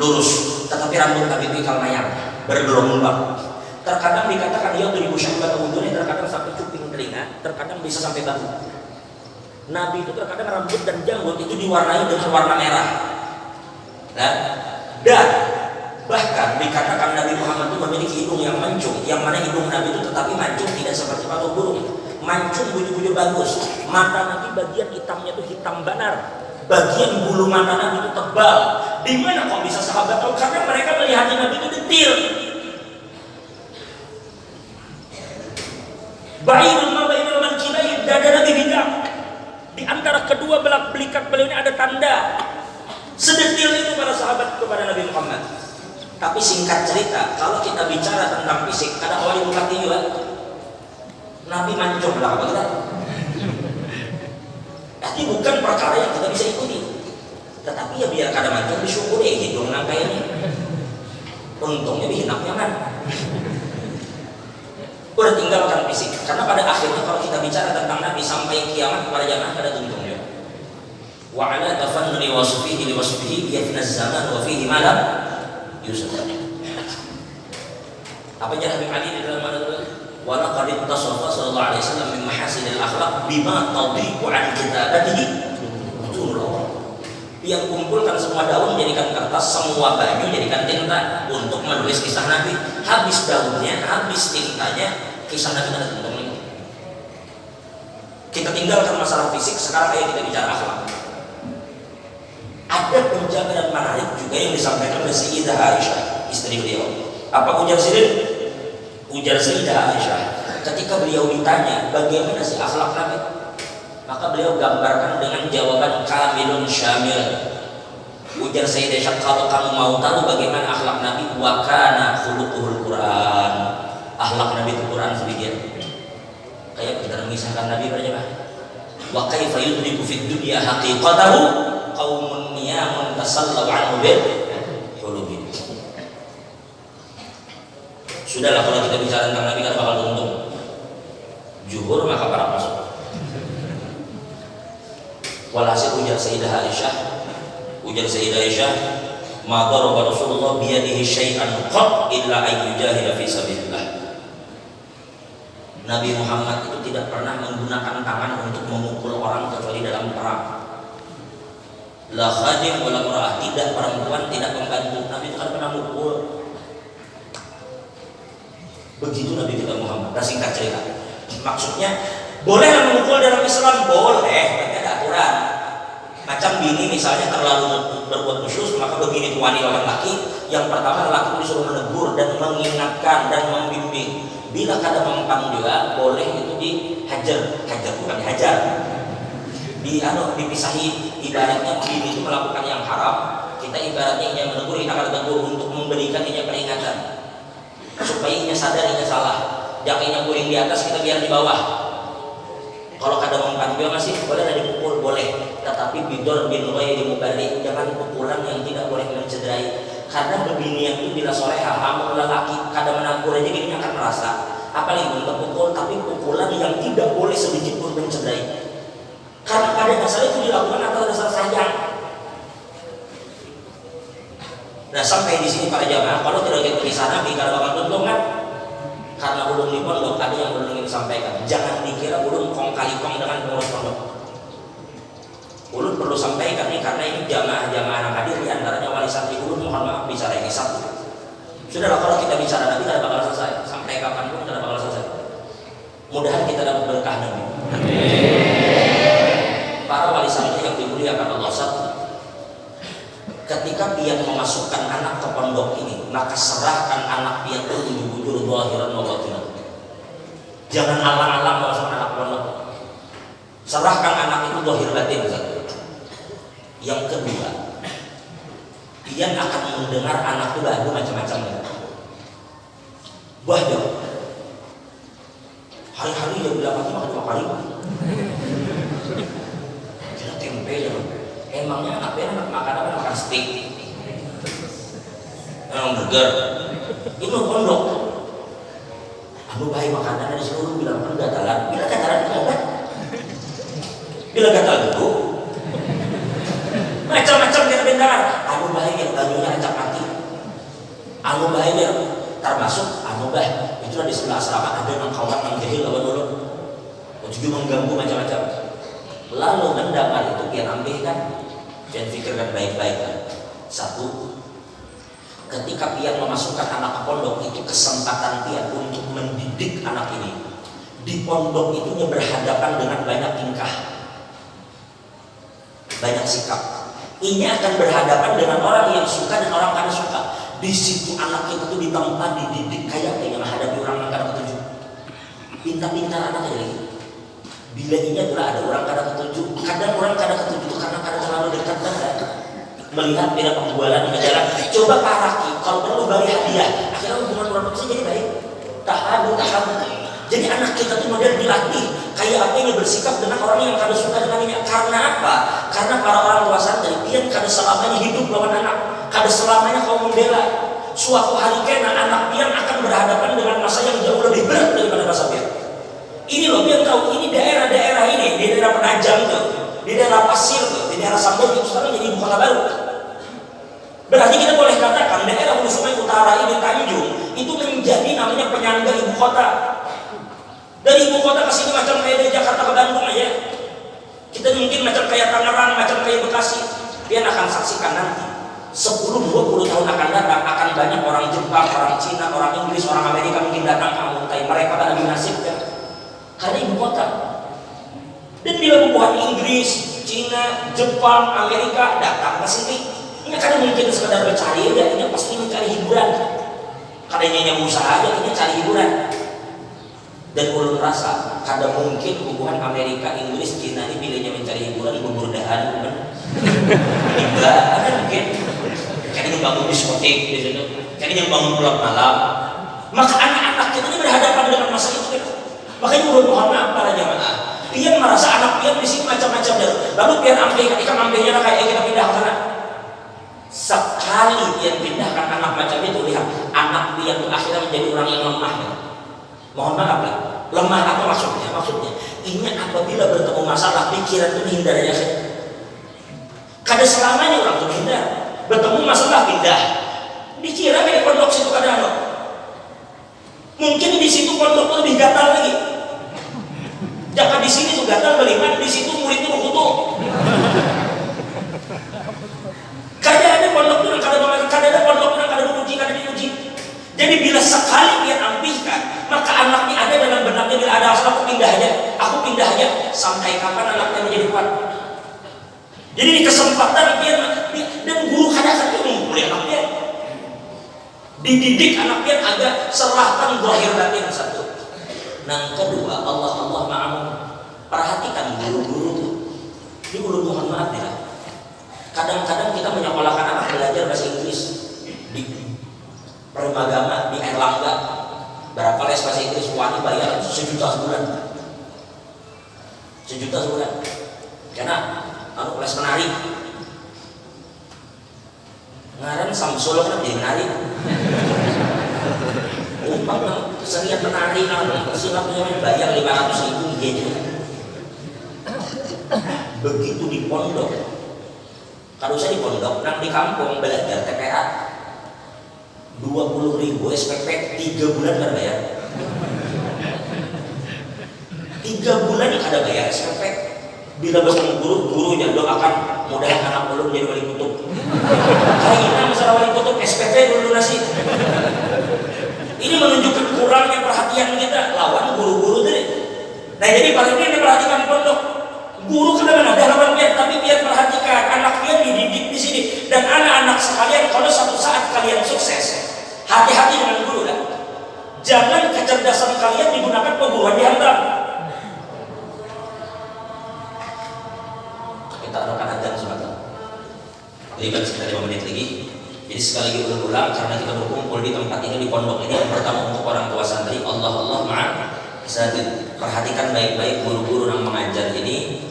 B: lurus, tetapi rambut Nabi itu kalmayang, bergelombang. Terkadang dikatakan dia tuh dibusyahbat wudhunya, terkadang sampai cuping telinga, terkadang bisa sampai bahu. Nabi itu terkadang rambut dan janggut itu diwarnai dengan warna merah. Nah, dan bahkan dikatakan Nabi Muhammad itu memiliki hidung yang mancung, yang mana hidung Nabi itu tetapi mancung tidak seperti patok burung. Mancung bujur-bujur bagus. Mata Nabi bagian hitamnya itu hitam banar. Bagian bulu mata Nabi itu tebal. Di mana kok bisa sahabat tahu? Karena mereka melihat Nabi itu detil. Bainul mabainul mankibain, dada Nabi bidang. Di antara kedua belah belikat beliau ini ada tanda. Sedetil itu para sahabat kepada Nabi Muhammad. Tapi singkat cerita, kalau kita bicara tentang fisik, ada awal yang mati juga. Nabi mancung lah apa kita? Jadi bukan perkara yang kita bisa ikuti. Tetapi ya biar kada mancung disyukuri hidung nangkainya. Untungnya dihinap nyaman. Udah tinggalkan fisik. Karena pada akhirnya kalau kita bicara tentang Nabi sampai kiamat para jamaah ada untungnya. Wa ala tafannuni wasfihi li wasfihi yafna zaman wa fihi malam yusuf. Apa yang Habib Ali di dalam mana itu? Wa laqad ittasafa sallallahu alaihi wasallam min mahasinil akhlaq bima tadhiqu an kitabatihi betul. Dia kumpulkan semua daun jadikan kertas, semua baju jadikan tinta untuk menulis kisah Nabi. Habis daunnya, habis tintanya, kisah Nabi ada tentang ini. Kita tinggalkan masalah fisik, sekarang ayo kita bicara akhlak. Ada penjabaran menarik juga yang disampaikan oleh Sayyidah Aisyah, istri beliau. Apa ujar Sidin? Ujar Sayyidah Aisyah, ketika beliau ditanya bagaimana sih akhlak Nabi, maka beliau gambarkan dengan jawaban kamilun syamil. Ujar Sayyidah Aisyah, kalau kamu mau tahu bagaimana akhlak Nabi, wa kana khuluquhul Quran. Akhlak Nabi itu Quran sedikit. Kayak kita mengisahkan Nabi pada jemaah. Wa kaifa yudriku fid dunya haqiqatahu qaumun niyamun tasallaw anhu bil hulubi. Sudahlah kalau kita bicara tentang Nabi kan bakal untung. Juhur maka para masuk. Walhasil ujar Sayyidah Aisyah, ma daraba Rasulullah biyadihi syai'an qat illa an yujahida fi sabilillah. Nabi Muhammad itu tidak pernah menggunakan tangan untuk memukul orang kecuali dalam perang. La khadim wala mar'ah, tidak perempuan, tidak pembantu. Nabi itu kan pernah mukul. Begitu Nabi kita Muhammad. Singkat cerita, maksudnya boleh memukul dalam Islam, boleh, tapi ada aturan. Macam bini misalnya terlalu berbuat khusyus, maka begini tuani lawan laki. Yang pertama laki disuruh menegur dan mengingatkan dan membimbing. Bila kada mempan juga, boleh itu dihajar, bukan dihajar. Dipisahi. Ibaratnya bini itu melakukan yang haram, kita ibaratnya yang menegur, kita akan tegur untuk memberikan ini peringatan supaya inya sadar inya salah. Jakinya guring di atas, kita biar di bawah. Kalau kada mempan juga masih boleh ada dipukul, boleh. Tetapi bidor bin ghairi mubali, jangan pukulan yang tidak boleh mencederai. Karena beginian itu bila sore haram lelaki kada menakur aja gini akan merasa apalagi untuk pukul, tapi pukulan yang tidak boleh sedikit pun mencederai. Karena pada dasar itu dilakukan atas dasar sayang. Nah sampai di sini para jamaah, kalau tidak kita kisah Nabi kalau bakal tuntungan, karena ulun di pondok ada yang ulun ingin sampaikan. Jangan dikira ulun kong kali kong dengan pengurus pondok. Ulun perlu sampaikan nih karena ini jamaah-jamaah yang hadir di antaranya wali santri ulun, mohon maaf bicara ini satu. Sudahlah kalau kita bicara Nabi tidak bakal selesai, sampai kapanpun tidak bakal selesai. Mudahan kita dapat berkah Nabi. Para wali santri yang dimuliakan Allah satu. Ketika dia memasukkan anak ke pondok ini, maka serahkan anak dia itu bujur zahiran wa batinan. Jangan alang-alang memasukkan anak ke pondok. Serahkan anak itu zahir batin satu. Yang kedua, dia akan mendengar anak itu lagu macam-macam. Bahwa hari-hari dia bilang lagi makan 2 kali. Kita tempe ya. Emangnya anak makan apa? Makan steak. Burger. Itu pondok. Anu baik makanan dari seluruh bilang kan gatalan. Bila gatalan itu obat. Bila gatal itu macam-macam kita dengar. Anu baik yang bajunya acak mati. Anu baik yang termasuk anu baik. Itulah di sebelah asrama ada yang kawan yang jahil lawan dulu. Juga mengganggu macam-macam. Lalu mendengar itu dia ambil kan. Dan fikirkan baik-baik kan. Satu, ketika pian memasukkan anak ke pondok, itu kesempatan pian untuk mendidik anak ini. Di pondok itu dia berhadapan dengan banyak tingkah, banyak sikap. Ini akan berhadapan dengan orang yang suka dan orang kada suka. Di situ anak kita tuh ditempa, dididik kayak menghadapi orang yang kada ketujuh. Pintar-pintar anak lagi. Bila ini adalah ada orang kada ketujuh, kadang orang kada ketujuh itu karena kada terlalu dekat kan, melihat beda pembualan di jalan. Coba paraki, kalau perlu bagi hadiah, akhirnya hubungan orang itu jadi baik. Tahan. Jadi anak kita tuh model dilatih kayak apa yang bersikap dengan orang yang kada suka dengannya. Karena apa? Karena para orang tua santri pian kada selamanya hidup lawan anak, kada selamanya kau membela. Suatu hari kena anak pian akan berhadapan dengan masa yang jauh lebih berat daripada masa pian. Ini loh pian tahu, ini daerah-daerah ini, di daerah Penajam tuh, di daerah Pasir tuh, di daerah Sambor itu sekarang jadi ibu kota baru. Berarti kita boleh katakan daerah Hulu Sungai Utara ini Tanjung itu menjadi namanya penyangga ibu kota. Dari ibu kota ke sini macam kayak dari Jakarta ke Bandung aja. Kita mungkin macam kayak Tangerang, macam kayak Bekasi. Dia akan saksikan nanti 10-20 tahun akan datang akan banyak orang Jepang, orang Cina, orang Inggris, orang Amerika mungkin datang ke Muntai. Mereka tak lebih nasibkan karena ibu kota. Dan bila bukan Inggris, Cina, Jepang, Amerika datang ke sini, ini kadang mungkin sekedar bercari aja, ini pasti mencari hiburan. Kadangnya usaha aja, ini cari hiburan. Dan ulun rasa kadang mungkin hubungan Amerika, Inggris, Cina ini pilihnya mencari hiburan beburdahan kan? Enggak, ada mungkin kadang yang bangun diskotik di sana, kadang yang bangun pulang malam. Maka anak-anak kita ini berhadapan dengan masa itu kan? Makanya ulun mohon maaf para jamaah, pian merasa anak pian di sini macam-macam dah. Lalu pian ambil ikan ambilnya kayak kita pindah ke sana. Sekali pian pindahkan anak macam itu, lihat anak pian itu akhirnya menjadi orang yang lemah ya. Mohon maaf lah, lemah apa maksudnya? Maksudnya ini apabila bertemu masalah pikiran itu menghindar ya. Kada selamanya orang itu menghindar. Bertemu masalah pindah. Dikira kayak pondok situ kada ada. Mungkin di situ pondok lebih gatal lagi. Jangan di sini tuh gatal bagaimana, di situ muridnya berkutu. Kada ada pondok itu, kada ada pondok itu, kada diuji, kada diuji. Jadi bila sekali dia ampihkan, maka anaknya ada dalam benaknya bila ada asal aku pindah aja, sampai kapan anaknya menjadi kuat. Jadi di kesempatan dia dan guru kadang-kadang mengumpuli anaknya, dididik anaknya agar serahkan zahir batin satu. Nah kedua, Allah ma'am, perhatikan guru-guru itu. Ini guru mohon maaf ya. Kadang-kadang kita menyekolahkan anak belajar bahasa Inggris di Permagama di Erlangga. Berapa les bahasa Inggris? Wani bayar 1 juta sebulan. 1 juta sebulan. Karena les menari. Ngaran Samsul kan jadi menari. Umpam kesenian menari silapnya bayar 500.000 gitu. Begitu di pondok. Kalau saya di pondok, nang di kampung belajar TPA 20.000 SPP 3 bulan kan bayar. 3 bulan ada bayar SPP. Bila bertemu gurunya doakan mudah anak belum jadi wali kutub. Hari ini masalah wali kutub SPP dulu nasi. Ini menunjukkan kurangnya perhatian kita lawan guru-guru tadi. Nah jadi paling ini perhatikan di pondok. Guru kadang-kadang ada lawan dia, tapi biar perhatikan anak dia dididik di sini. Dan anak-anak sekalian kalau satu saat kalian sukses, hati-hati dengan guru lah. Jangan kecerdasan kalian digunakan pemburuan dihantam. Kita akan adzan sebentar. Berikan sekitar 5 menit lagi. Jadi sekali lagi ulang karena kita berkumpul di tempat ini di pondok ini yang pertama untuk orang tua santri. Allah ma'am. Perhatikan baik-baik guru-guru yang mengajar ini.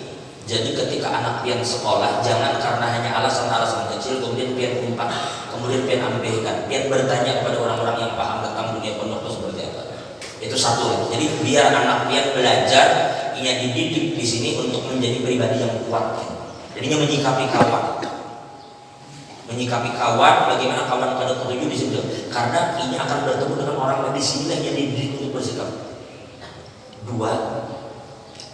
B: Jadi ketika anak pian sekolah, jangan karena hanya alasan-alasan kecil kemudian pian umpat, kemudian pian ambehkan, pian bertanya kepada orang-orang yang paham tentang dunia pondok itu seperti apa. Itu satu. Jadi biar anak pian belajar, ia dididik di sini untuk menjadi pribadi yang kuat. Jadinya menyikapi kawan, bagaimana kawan pada ketujuh di situ. Karena ini akan bertemu dengan orang di sini yang dididik untuk bersikap. 2,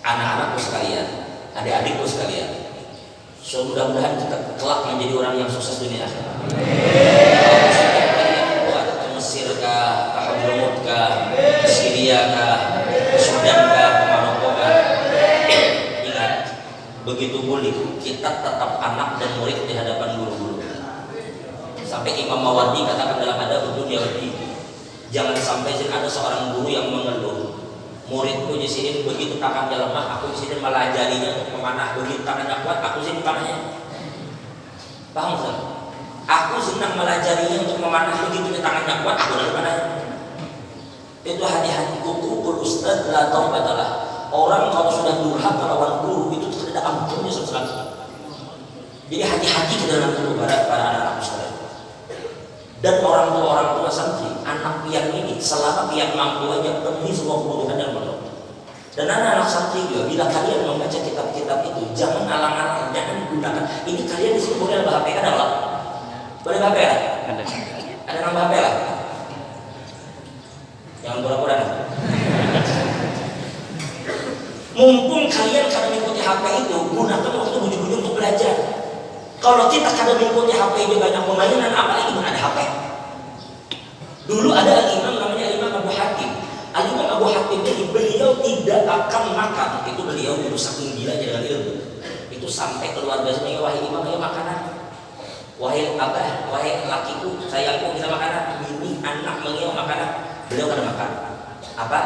B: anak-anakku sekalian, adik-adikku sekalian,
A: So mudah-mudahan kita kelak menjadi orang yang sukses dunia akhirat. Buat ke Mesir kah, ke Hadramut kah, ke Syria kah, ke Sudan kah, ke Maroko kah. Ingat, begitu boleh kita tetap anak dan murid di hadapan guru-guru. Sampai Imam Mawardi katakan dalam adab dunia ini, jangan sampai ada seorang guru yang mengeluh, muridku di sini begitu tangannya lemah, aku di sini malah jarinya untuk memanah, begitu tangannya kuat, aku sini panahnya. Paham tak? Aku senang malah jarinya untuk memanah, begitu tangannya kuat, aku lalu panahnya. Itu hati-hati kutul ustad la taubatalah. Orang kalau sudah durhaka lawan guru itu tidak ampunnya sama sekali. Jadi hati-hati kita dalam guru para anak-anak sekalian. Dan orang tua santri, anak pian ini selama pian mampu aja penuhi semua kebutuhan yang pondok. Dan anak-anak santri juga, bila kalian membaca kitab-kitab itu, jangan alang-alang, jangan gunakan. Ini kalian di sini boleh nambah HP kan Allah? Boleh nambah HP ya? Ada nambah HP lah? Jangan pura-pura. Mumpung kalian kadang mengikuti HP itu, gunakan waktu bujur-bujur untuk belajar. Kalau kita kadang mengikuti HP ini banyak permainan, apalagi dengan ada HP. Dulu ada imam namanya Imam Abu Hatim. Imam Abu Hatim ini beliau tidak akan makan. Itu beliau dulu saking gilanya dengan ilmu. Itu sampai keluarga semuanya, wahai imam, ayo makanan. Wahai abah, wahai lakiku, sayangku, kita makanan. Ini anak mengiau makanan. Beliau kada makan. Apa?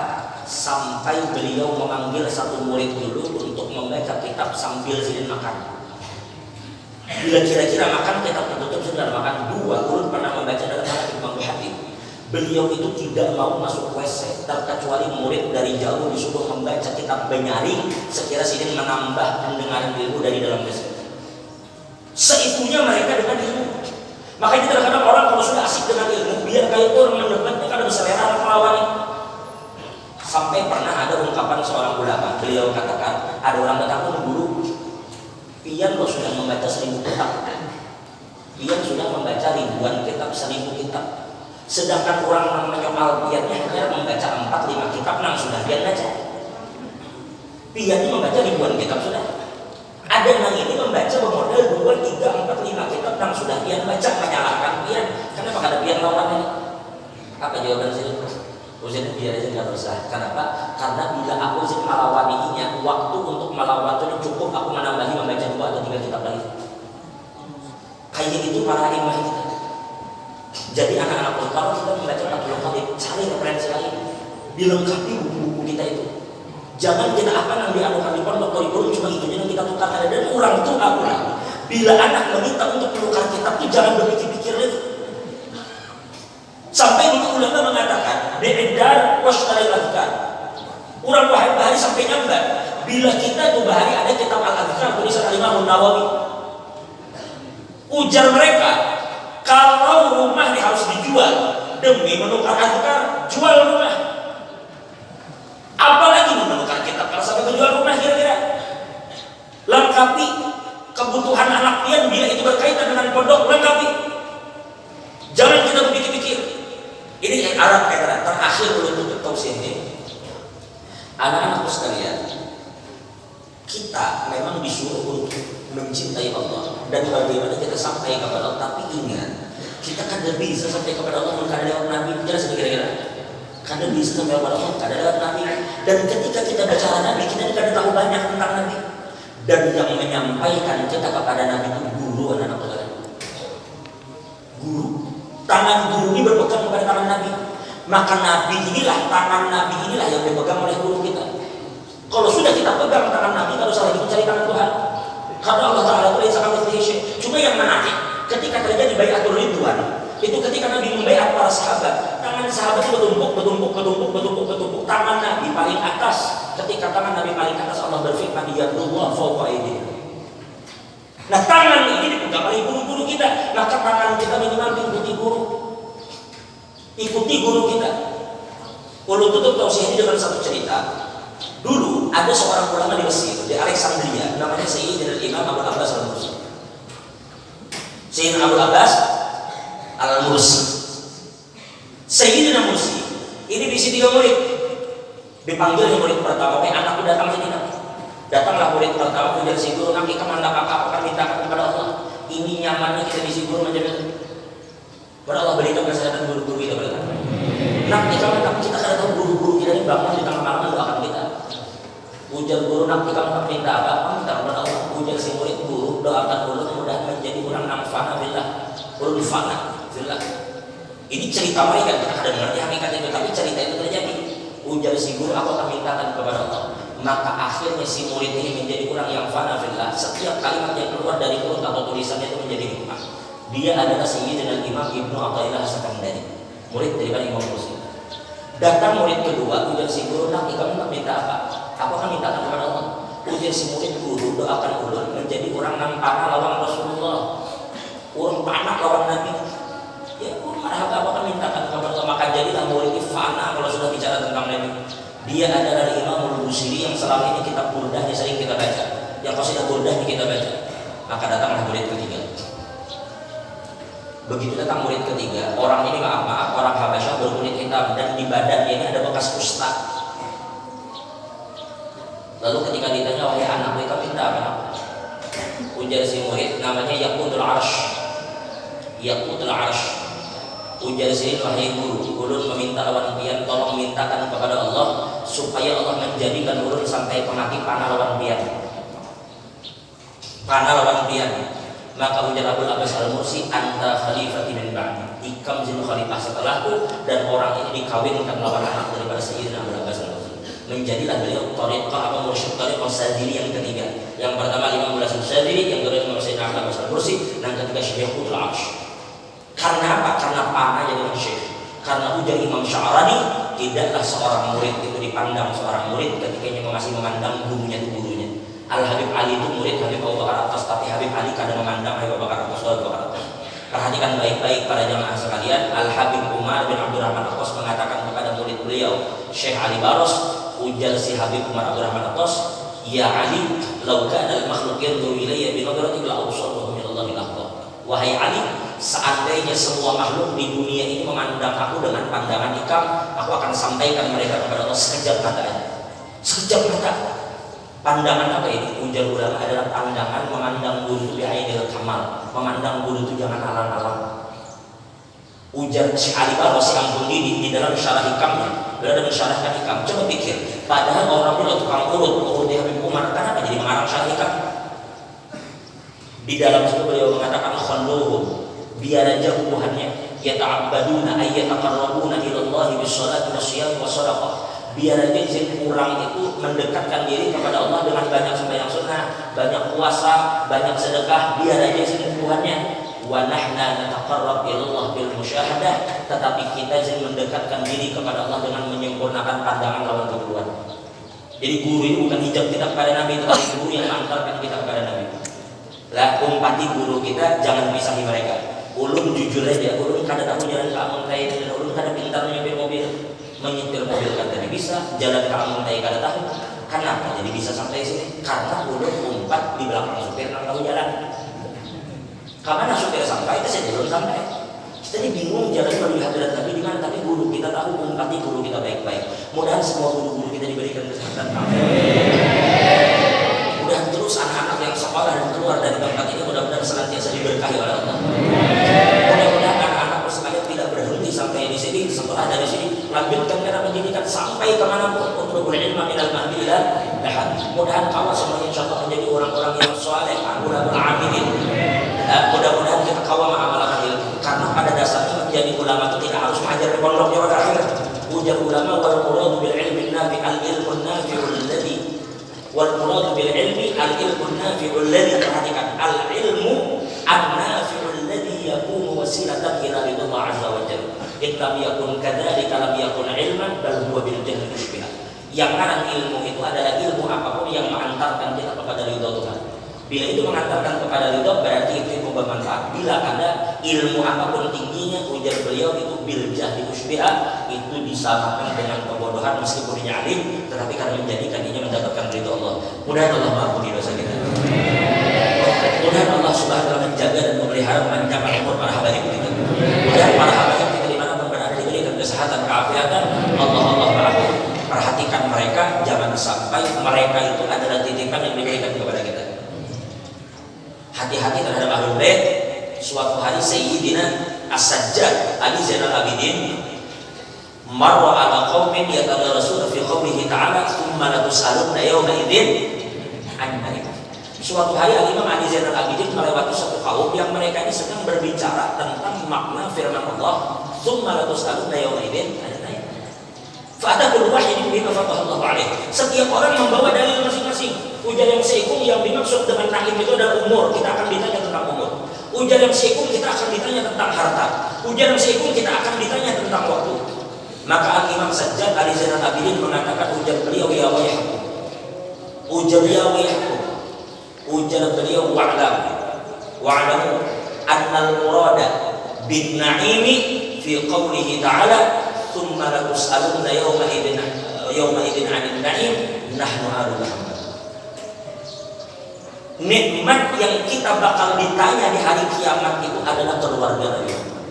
A: Sampai beliau memanggil satu murid dulu untuk membaca kitab sambil sidin makan. Bila kira-kira makan kitab tertutup sedang makan, dua guru pernah membaca dalam hadis Imam Hatim. Beliau itu tidak mau masuk WC, terkecuali murid dari jauh disuruh membaca kitab benyaring sekira sidin menambah pendengaran ilmu dari dalam WC. Seitunya mereka dengan ilmu. Makanya kadang-kadang orang kalau sudah asik dengan ilmu, biar kayak itu orang mendebatnya kadang selera melawannya. Sampai pernah ada ungkapan seorang ulama, beliau katakan, ada orang datang ke guru, pian lo sudah membaca 1000 kitab, pian sudah membaca ribuan kitab, 1000 kitab. Sedangkan orang menyoal piannya hanya membaca 4-5 kitab, nang sudah pian baca. Pian ini membaca ribuan kitab sudah. Ada nang ini membaca bermodal 2, 3, 4, 5 kitab, nang sudah pian baca, menyalahkan pian. Kenapa ada pian lawan ini? Apa jawaban saya? Ujian biar aja nggak usah. Kenapa? Karena bila aku izin melawaninya, waktu untuk melawan itu cukup aku menambahi membaca 2 atau 3 kitab lagi. Kayak itu para imam kita. Jadi anak-anak pun kalau kita membaca 40 kali, cari referensi lain, dilengkapi buku-buku kita itu. Jangan kita apa yang dianukan di pondok kurikulum cuma itu yang kita tukarkan. Dan orang itu akulah. Bila anak meminta untuk menukar kitab itu jangan berpikir-pikir lagi. Sampai dulu ulama mengatakan beredar wastaril azkar. Orang bahari sampai nyambat. Bila kita tuh bahari ada kitab al-azkar tulisan Imam Nawawi. Ujar mereka, kalau rumah ini harus dijual demi menukar azkar, jual rumah. Apalagi menukar kitab kalau sampai menjual rumah kira-kira. Lengkapi kebutuhan anak pian bila itu berkaitan dengan pondok, lengkapi. Jangan kita berpikir-pikir. Ini Arab kata terakhir untuk tutup tausiah ini. Anak-anakku sekalian, kita memang disuruh untuk mencintai Allah dan bagaimana kita sampai kepada Allah. Tapi ingat, kita kan tidak bisa sampai kepada Allah karena lewat Nabi. Jelas kira-kira. Karena bisa sampai kepada Allah karena lewat Nabi. Dan ketika kita bicara Nabi, kita tidak tahu banyak tentang Nabi. Dan yang menyampaikan kita kepada Nabi itu guru, anak-anak sekalian. Guru. Tangan guru ini berpegang kepada tangan Nabi. Maka Nabi inilah, tangan Nabi inilah yang dipegang oleh guru kita. Kalau sudah kita pegang tangan Nabi, kalau salah kita cari tangan Tuhan. Karena Allah Ta'ala itu sangat mencintai. Cuma yang menarik, ketika terjadi bai'atul ridwan, itu ketika Nabi membaiat para sahabat, tangan sahabat itu bertumpuk. Tangan Nabi paling atas. Ketika tangan Nabi paling atas, Allah berfirman, "Yadullah fawqa aydihim." Nah, tangan ini dipegang oleh guru-guru kita. Maka tangan kita minimal ikuti guru. Ikuti guru kita. Kalau tutup tausiah ini dengan satu cerita. Dulu ada seorang ulama di Mesir, di Alexandria, namanya Sayyidina Imam Abu Abbas Al-Mursi. Sayyidina Abu Abbas Al-Mursi. Sayyidina Mursi ini diisi 3 murid. Dipanggil murid pertama, anakku datang sini. Datanglah murid pertama, kemudian si guru, nanti kemana kakak akan minta
B: guru nanti kamu minta apa? Minta kepada Allah. Ujar si murid, guru doakan ulun mudah menjadi orang yang fana billah. Ulun fana billah. Ini cerita mereka, kita kadang mengerti hakikat itu, tapi cerita itu terjadi. Ujar si guru, aku akan mintakan kepada Allah. Maka akhirnya si murid ini menjadi orang yang fana billah. Setiap kalimat yang keluar dari mulut atau tulisannya itu menjadi hikmah. Dia adalah Sayyidina Imam Ibnu Athaillah As-Sakandari, murid daripada Imam Muslim. Datang murid kedua, ujar si guru, nanti kamu nak minta apa? Aku akan mintakan kepada Allah. Ujar si murid, guru doakan ulun menjadi orang yang panah lawan Rasulullah, orang panah lawan Nabi. Ya, aku akan mintakan kepada Allah. Maka jadilah murid ini fana kalau sudah bicara tentang Nabi. Dia adalah Imam Al-Busiri yang selama ini kitab Burdahnya sering kita baca, yang qasidah Burdahnya kita baca. Maka datanglah murid ketiga. Begitu datang murid ketiga, orang ini maaf orang Habasyah berkulit hitam dan di badannya ini ada bekas kusta. Lalu ketika ditanya, wahai anak, mereka minta apa? Ujar si murid, namanya Yaqutul Arsh. Yaqutul Arsh. Ujar si, wahai guru, ulun meminta lawan pian, tolong mintakan kepada Allah supaya Allah menjadikan ulun sampai pemati panah lawan pian. Panah lawan pian. Maka ujar Abul Abbas Al-Mursi, anta khalifati min ba'di, ikam zin khalifah setelahku, dan orang ini dikawinkan lawan anak daripada Sayyidina Abul Abbas Al-Mursi. Menjadilah beliau tariqah atau mursyid tariqah Sadzili yang ketiga. Yang pertama Imam Abul Hasan Sadzili, yang kedua Imam Sayyidina Abul Abbas Al-Mursi, dan ketiga Syekh Yaqutul Arsh. Karena apa? Karena panah jadi syekh. Karena ujar Imam Sya'rani, tidaklah seorang murid itu dipandang seorang murid ketika masih memandang gurunya itu gurunya. Al-Habib Ali itu murid Habib Abu Bakar Atas, tapi Habib Ali kadang memandang Habib Abu Bakar Atas. Perhatikan baik-baik para jamaah sekalian. Al-Habib Umar bin Abdurrahman Atas mengatakan kepada murid beliau Syekh Ali Baros, ujar si Habib Umar Abdurrahman Atas, ya Ali, lau kana al-makhluq yanzuru ilayya bi nadrati la absaruhu min Allah bil aqdar. Wahai Ali, seandainya semua makhluk di dunia ini memandang aku dengan pandangan hikam, aku akan sampaikan mereka kepada Allah sekejap mata aja. Sekejap mata. Pandangan apa ini? Ujar ulama adalah pandangan memandang guru itu bi'ainil kamal. Memandang guru itu jangan alang-alang. Ujar Syekh Ali Baros yang pun di dalam syarah hikamnya, dalam mensyarahkan hikam. Coba pikir, padahal orang itu tukang urut di Habib Umar, kenapa jadi mengarang syarah hikam? Di dalam situ beliau mengatakan khalluhum, biar aja hubungannya, yata'abbaduna ay yataqarrabuna ila Allah bis-shalati was-shiyam was-shadaqah. Biar aja izin kurang itu mendekatkan diri kepada Allah dengan banyak sembahyang sunnah, banyak puasa, banyak sedekah. Biar aja izin hubungannya. Wa nahna nataqarrab ila Allah bil musyahadah, tetapi kita izin mendekatkan diri kepada Allah dengan menyempurnakan pandangan lawan keburuan. Jadi guru itu bukan hijab kita kepada Nabi, tetapi guru yang mengantarkan kita kepada Nabi. Lah umpati guru kita, jangan pisahi mereka. Ulun jujur aja, ulun kada tahu jalan ke Amuntai, ulun kada pintar menyetir mobil kan tadi bisa, jalan ke Amuntai kada tahu. Kenapa jadi bisa sampai sini? Karena ulun umpat di belakang supir nang tahu jalan. Kamana supir sampai, saya belum sampai. Kita ini bingung jalan menuju hadirat Nabi di mana, tapi guru kita tahu, umpati guru kita baik-baik. Mudah-mudahan semua guru-guru kita diberikan kesehatan. Mudah-mudahan terus anak-anak yang sekolah dan keluar dari tempat ini mudah-mudahan senantiasa diberkahi oleh Allah. Mudah-mudahan anak-anak sekalian tidak berhenti sampai di sini. Setelah dari sini lanjutkan karena pendidikan sampai kemanapun. Utlubul ilma minal mahdi ila lahad. Mudah-mudahan kawan semuanya insyaallah menjadi orang-orang yang saleh, ulama amilin. Mudah-mudahan kita kawam amalan ilmu. Karena pada dasarnya menjadi ulama itu tidak harus mengajar di pondok yang terakhir. Ujar ulama wal muradu bil ilmi nafi al ilmu nafi'ul ladzi wal muradu bil ilmi al ilmu nafi'ul ladzi, perhatikan, al ilmu an-nafi'ul ladzi yakunu wasilatan ila ridha azza wa jalla. Lam yakun kadzalika lam yakun ilman bal huwa bil jahli musybiha. Yang karena ilmu itu adalah ilmu apapun yang mengantarkan kita kepada ridha Tuhan. Bila itu mengantarkan kepada ridha berarti itu ilmu bermanfaat. Bila ada ilmu apapun tingginya, ujar beliau itu bil jahli musybiha, itu disamakan dengan kebodohan meskipun dia alim, tetapi karena menjadikan dia mendapatkan ridha Allah. Mudah-mudahan Allah mengampuni dosa kita. Mudah-mudahan Allah Subhanahu wa taala menjaga dan memelihara memanjangkan umur para habaib kita. Mudah-mudahan para habaib kita dimanapun berada diberikan kesehatan, keafiatan. Allah perhatikan mereka, jangan sampai mereka itu adalah titipan yang diberikan kepada kita. Hati-hati terhadap ahlul bait. Suatu hari Sayyidina As-Sajjad Ali Zainal Abidin marra ala qaumin yatadarasuna fi qaulihi ta'ala tsumma latus'alunna yawma idzin 'anil na'im. Suatu hari Imam Ali Zainal Abidin melewati satu kaum yang mereka ini sedang berbicara tentang makna firman Allah, tsumma latus'alunna yawma idzin 'anil na'im. Fa'atakul wahidin bima fatahallahu alaih. Setiap orang membawa dalil masing-masing. Ujar yang seikung yang dimaksud dengan na'im itu adalah umur, kita akan ditanya tentang umur. Ujar yang seikung kita akan ditanya tentang harta. Ujar yang seikung kita akan ditanya tentang waktu. Maka Imam Sajjad Ali Zainal Abidin mengatakan ujar beliau ya wayhakum. Ujar ya wayhakum. Ujar beliau wa'lamu annal murada bin na'imi fi qawlihi ta'ala tsumma latus'alunna yawma idzin 'anil na'im nahnu alu Muhammad. Nikmat yang kita bakal ditanya di hari kiamat itu adalah keluarga Nabi Muhammad.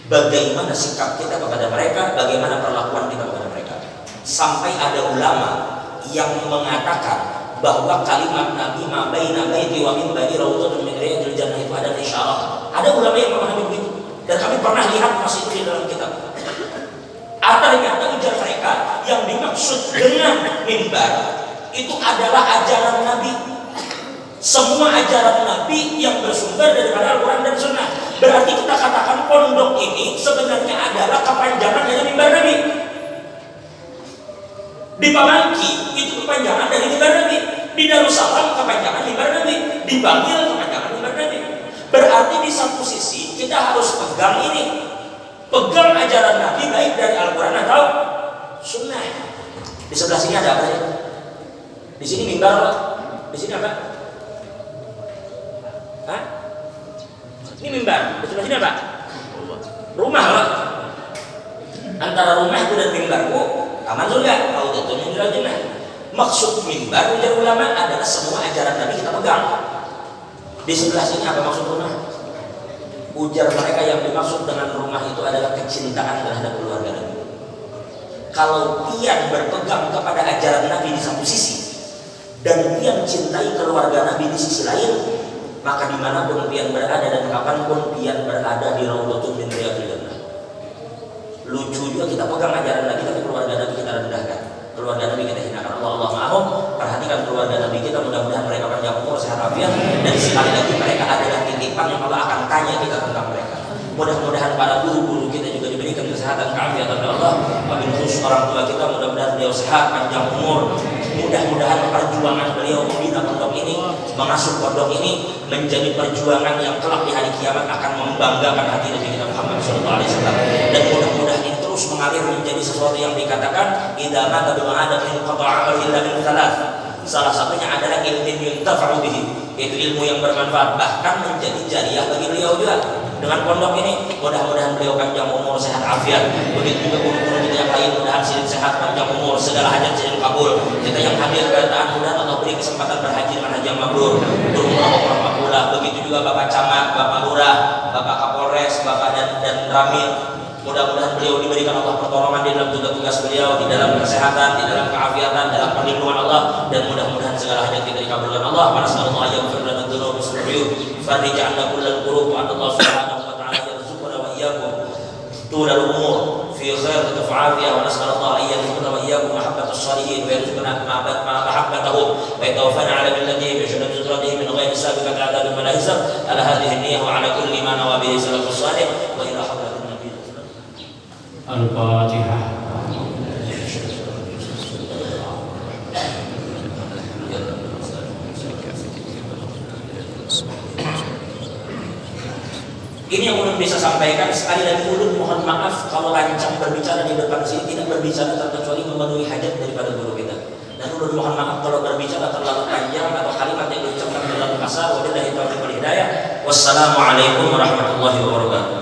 B: Bagaimana sikap kita kepada mereka, bagaimana perlakuan kita kepada mereka. Sampai ada ulama yang mengatakan bahwa kalimat Nabi ma baina baiti wa minbari raudhatun min riyadil jannah itu adalah isyarat. Ada ulama yang memahami begitu dan kami pernah lihat masih itu di dalam kitab. Ternyata ujar mereka yang dimaksud dengan mimbar itu adalah ajaran Nabi. Semua ajaran Nabi yang bersumber daripada Al-Quran dan Sunnah. Berarti kita katakan pondok ini sebenarnya adalah kepanjangan dari mimbar Nabi. Di Pamangki itu kepanjangan dari mimbar Nabi. Di Darussalam kepanjangan mimbar Nabi. Di Bangil kepanjangan mimbar Nabi. Berarti di satu sisi kita harus pegang ini. Pegang ajaran Nabi baik dari Al-Quran atau Sunnah. Di sebelah sini ada apa ya? Di sini mimbar apa? Di sini apa? Hah? Ini mimbar. Di sebelah sini apa? Rumah lah. Antara rumah itu dan mimbarku taman surga. Raudhatun min riyadil jannah. Maksud mimbar ujar ulama adalah semua ajaran Nabi kita pegang. Di sebelah sini apa maksud rumah? Ujar mereka yang dimaksud dengan rumah itu adalah kecintaan terhadap keluarga Nabi. Kalau pian berpegang kepada ajaran Nabi di satu sisi dan pian cintai keluarga Nabi di sisi lain, maka dimanapun pian berada dan kapanpun pian berada di raudhatun min riyadil jannah. Lucu juga kita pegang ajaran Nabi tapi keluarga Nabi kita rendahkan, keluarga Nabi kita hinakan. Allah ma'ahum. Perhatikan keluarga Nabi kita, mudah-mudahan mereka panjang umur, sehat afiat, dan sekali lagi mereka adalah titipan yang Allah akan tanya kita tentang mereka. Mudah-mudahan para guru-guru kita juga diberikan kesehatan, keafiatan oleh Allah. Wabil khusus orang tua kita, mudah-mudahan beliau sehat, panjang umur. Mudah-mudahan perjuangan beliau membina pondok ini, mengasuh pondok ini menjadi perjuangan yang kelak di hari kiamat akan membanggakan hati Nabi kita Muhammad SAW. Dan mudah-mudahan ini terus mengalir menjadi sesuatu yang dikatakan idza mata bil adam min qata'a illa min thalath. Salah satunya adalah ilmu yuntafa'u bihi, yaitu ilmu yang bermanfaat, bahkan menjadi jariah bagi beliau juga. Dengan pondok ini mudah-mudahan beliau panjang umur, sehat afiat. Begitu juga guru-guru kita yang lain, mudah-mudahan silih sehat, panjang umur, segala hajat silih kabul. Kita yang hadir keadaan mudah Allah beri kesempatan berhaji dengan haji yang mabrur, berumrah makbulah. Begitu juga Bapak Camat, Bapak Lurah, Bapak Kapolres, Bapak dan Ramil. Mudah-mudahan beliau diberikan Allah pertolongan di dalam tugas-tugas beliau, di dalam kesehatan, di dalam keafiatan, dalam perlindungan Allah, dan mudah-mudahan segala hajat kita dikabulkan Allah. Nasallallahu yaghfir lana dzunub bismihi farij 'anna kullal qurub wa Allah subhanahu wa ta'ala yarzuquna wa iyyakum tulal umur fi khair wa afiyah wa nasallallahu an yarzuqana wa iyyakum mahabbatus salihin wa yarzuqana mahabbatahum wa yatawaffana 'ala alladhi bi syuhudati zutratihi min ghairi sabiqati 'adabin wa la hisab ala hadhihi an-niyyah wa 'ala kulli ma nawa bihi salafus salih wa ila hadratin
C: Al-Fatihah.
B: Ini yang ulun bisa sampaikan. Sekali lagi ulun mohon maaf kalau lancang berbicara di depan sini, tidak berbicara terkecuali memenuhi hajat daripada guru kita. Dan ulun mohon maaf kalau berbicara terlalu panjang atau kalimat yang diucapkan terlalu kasar. Wabillahi taufiq wal hidayah. Wassalamualaikum warahmatullahi wabarakatuh.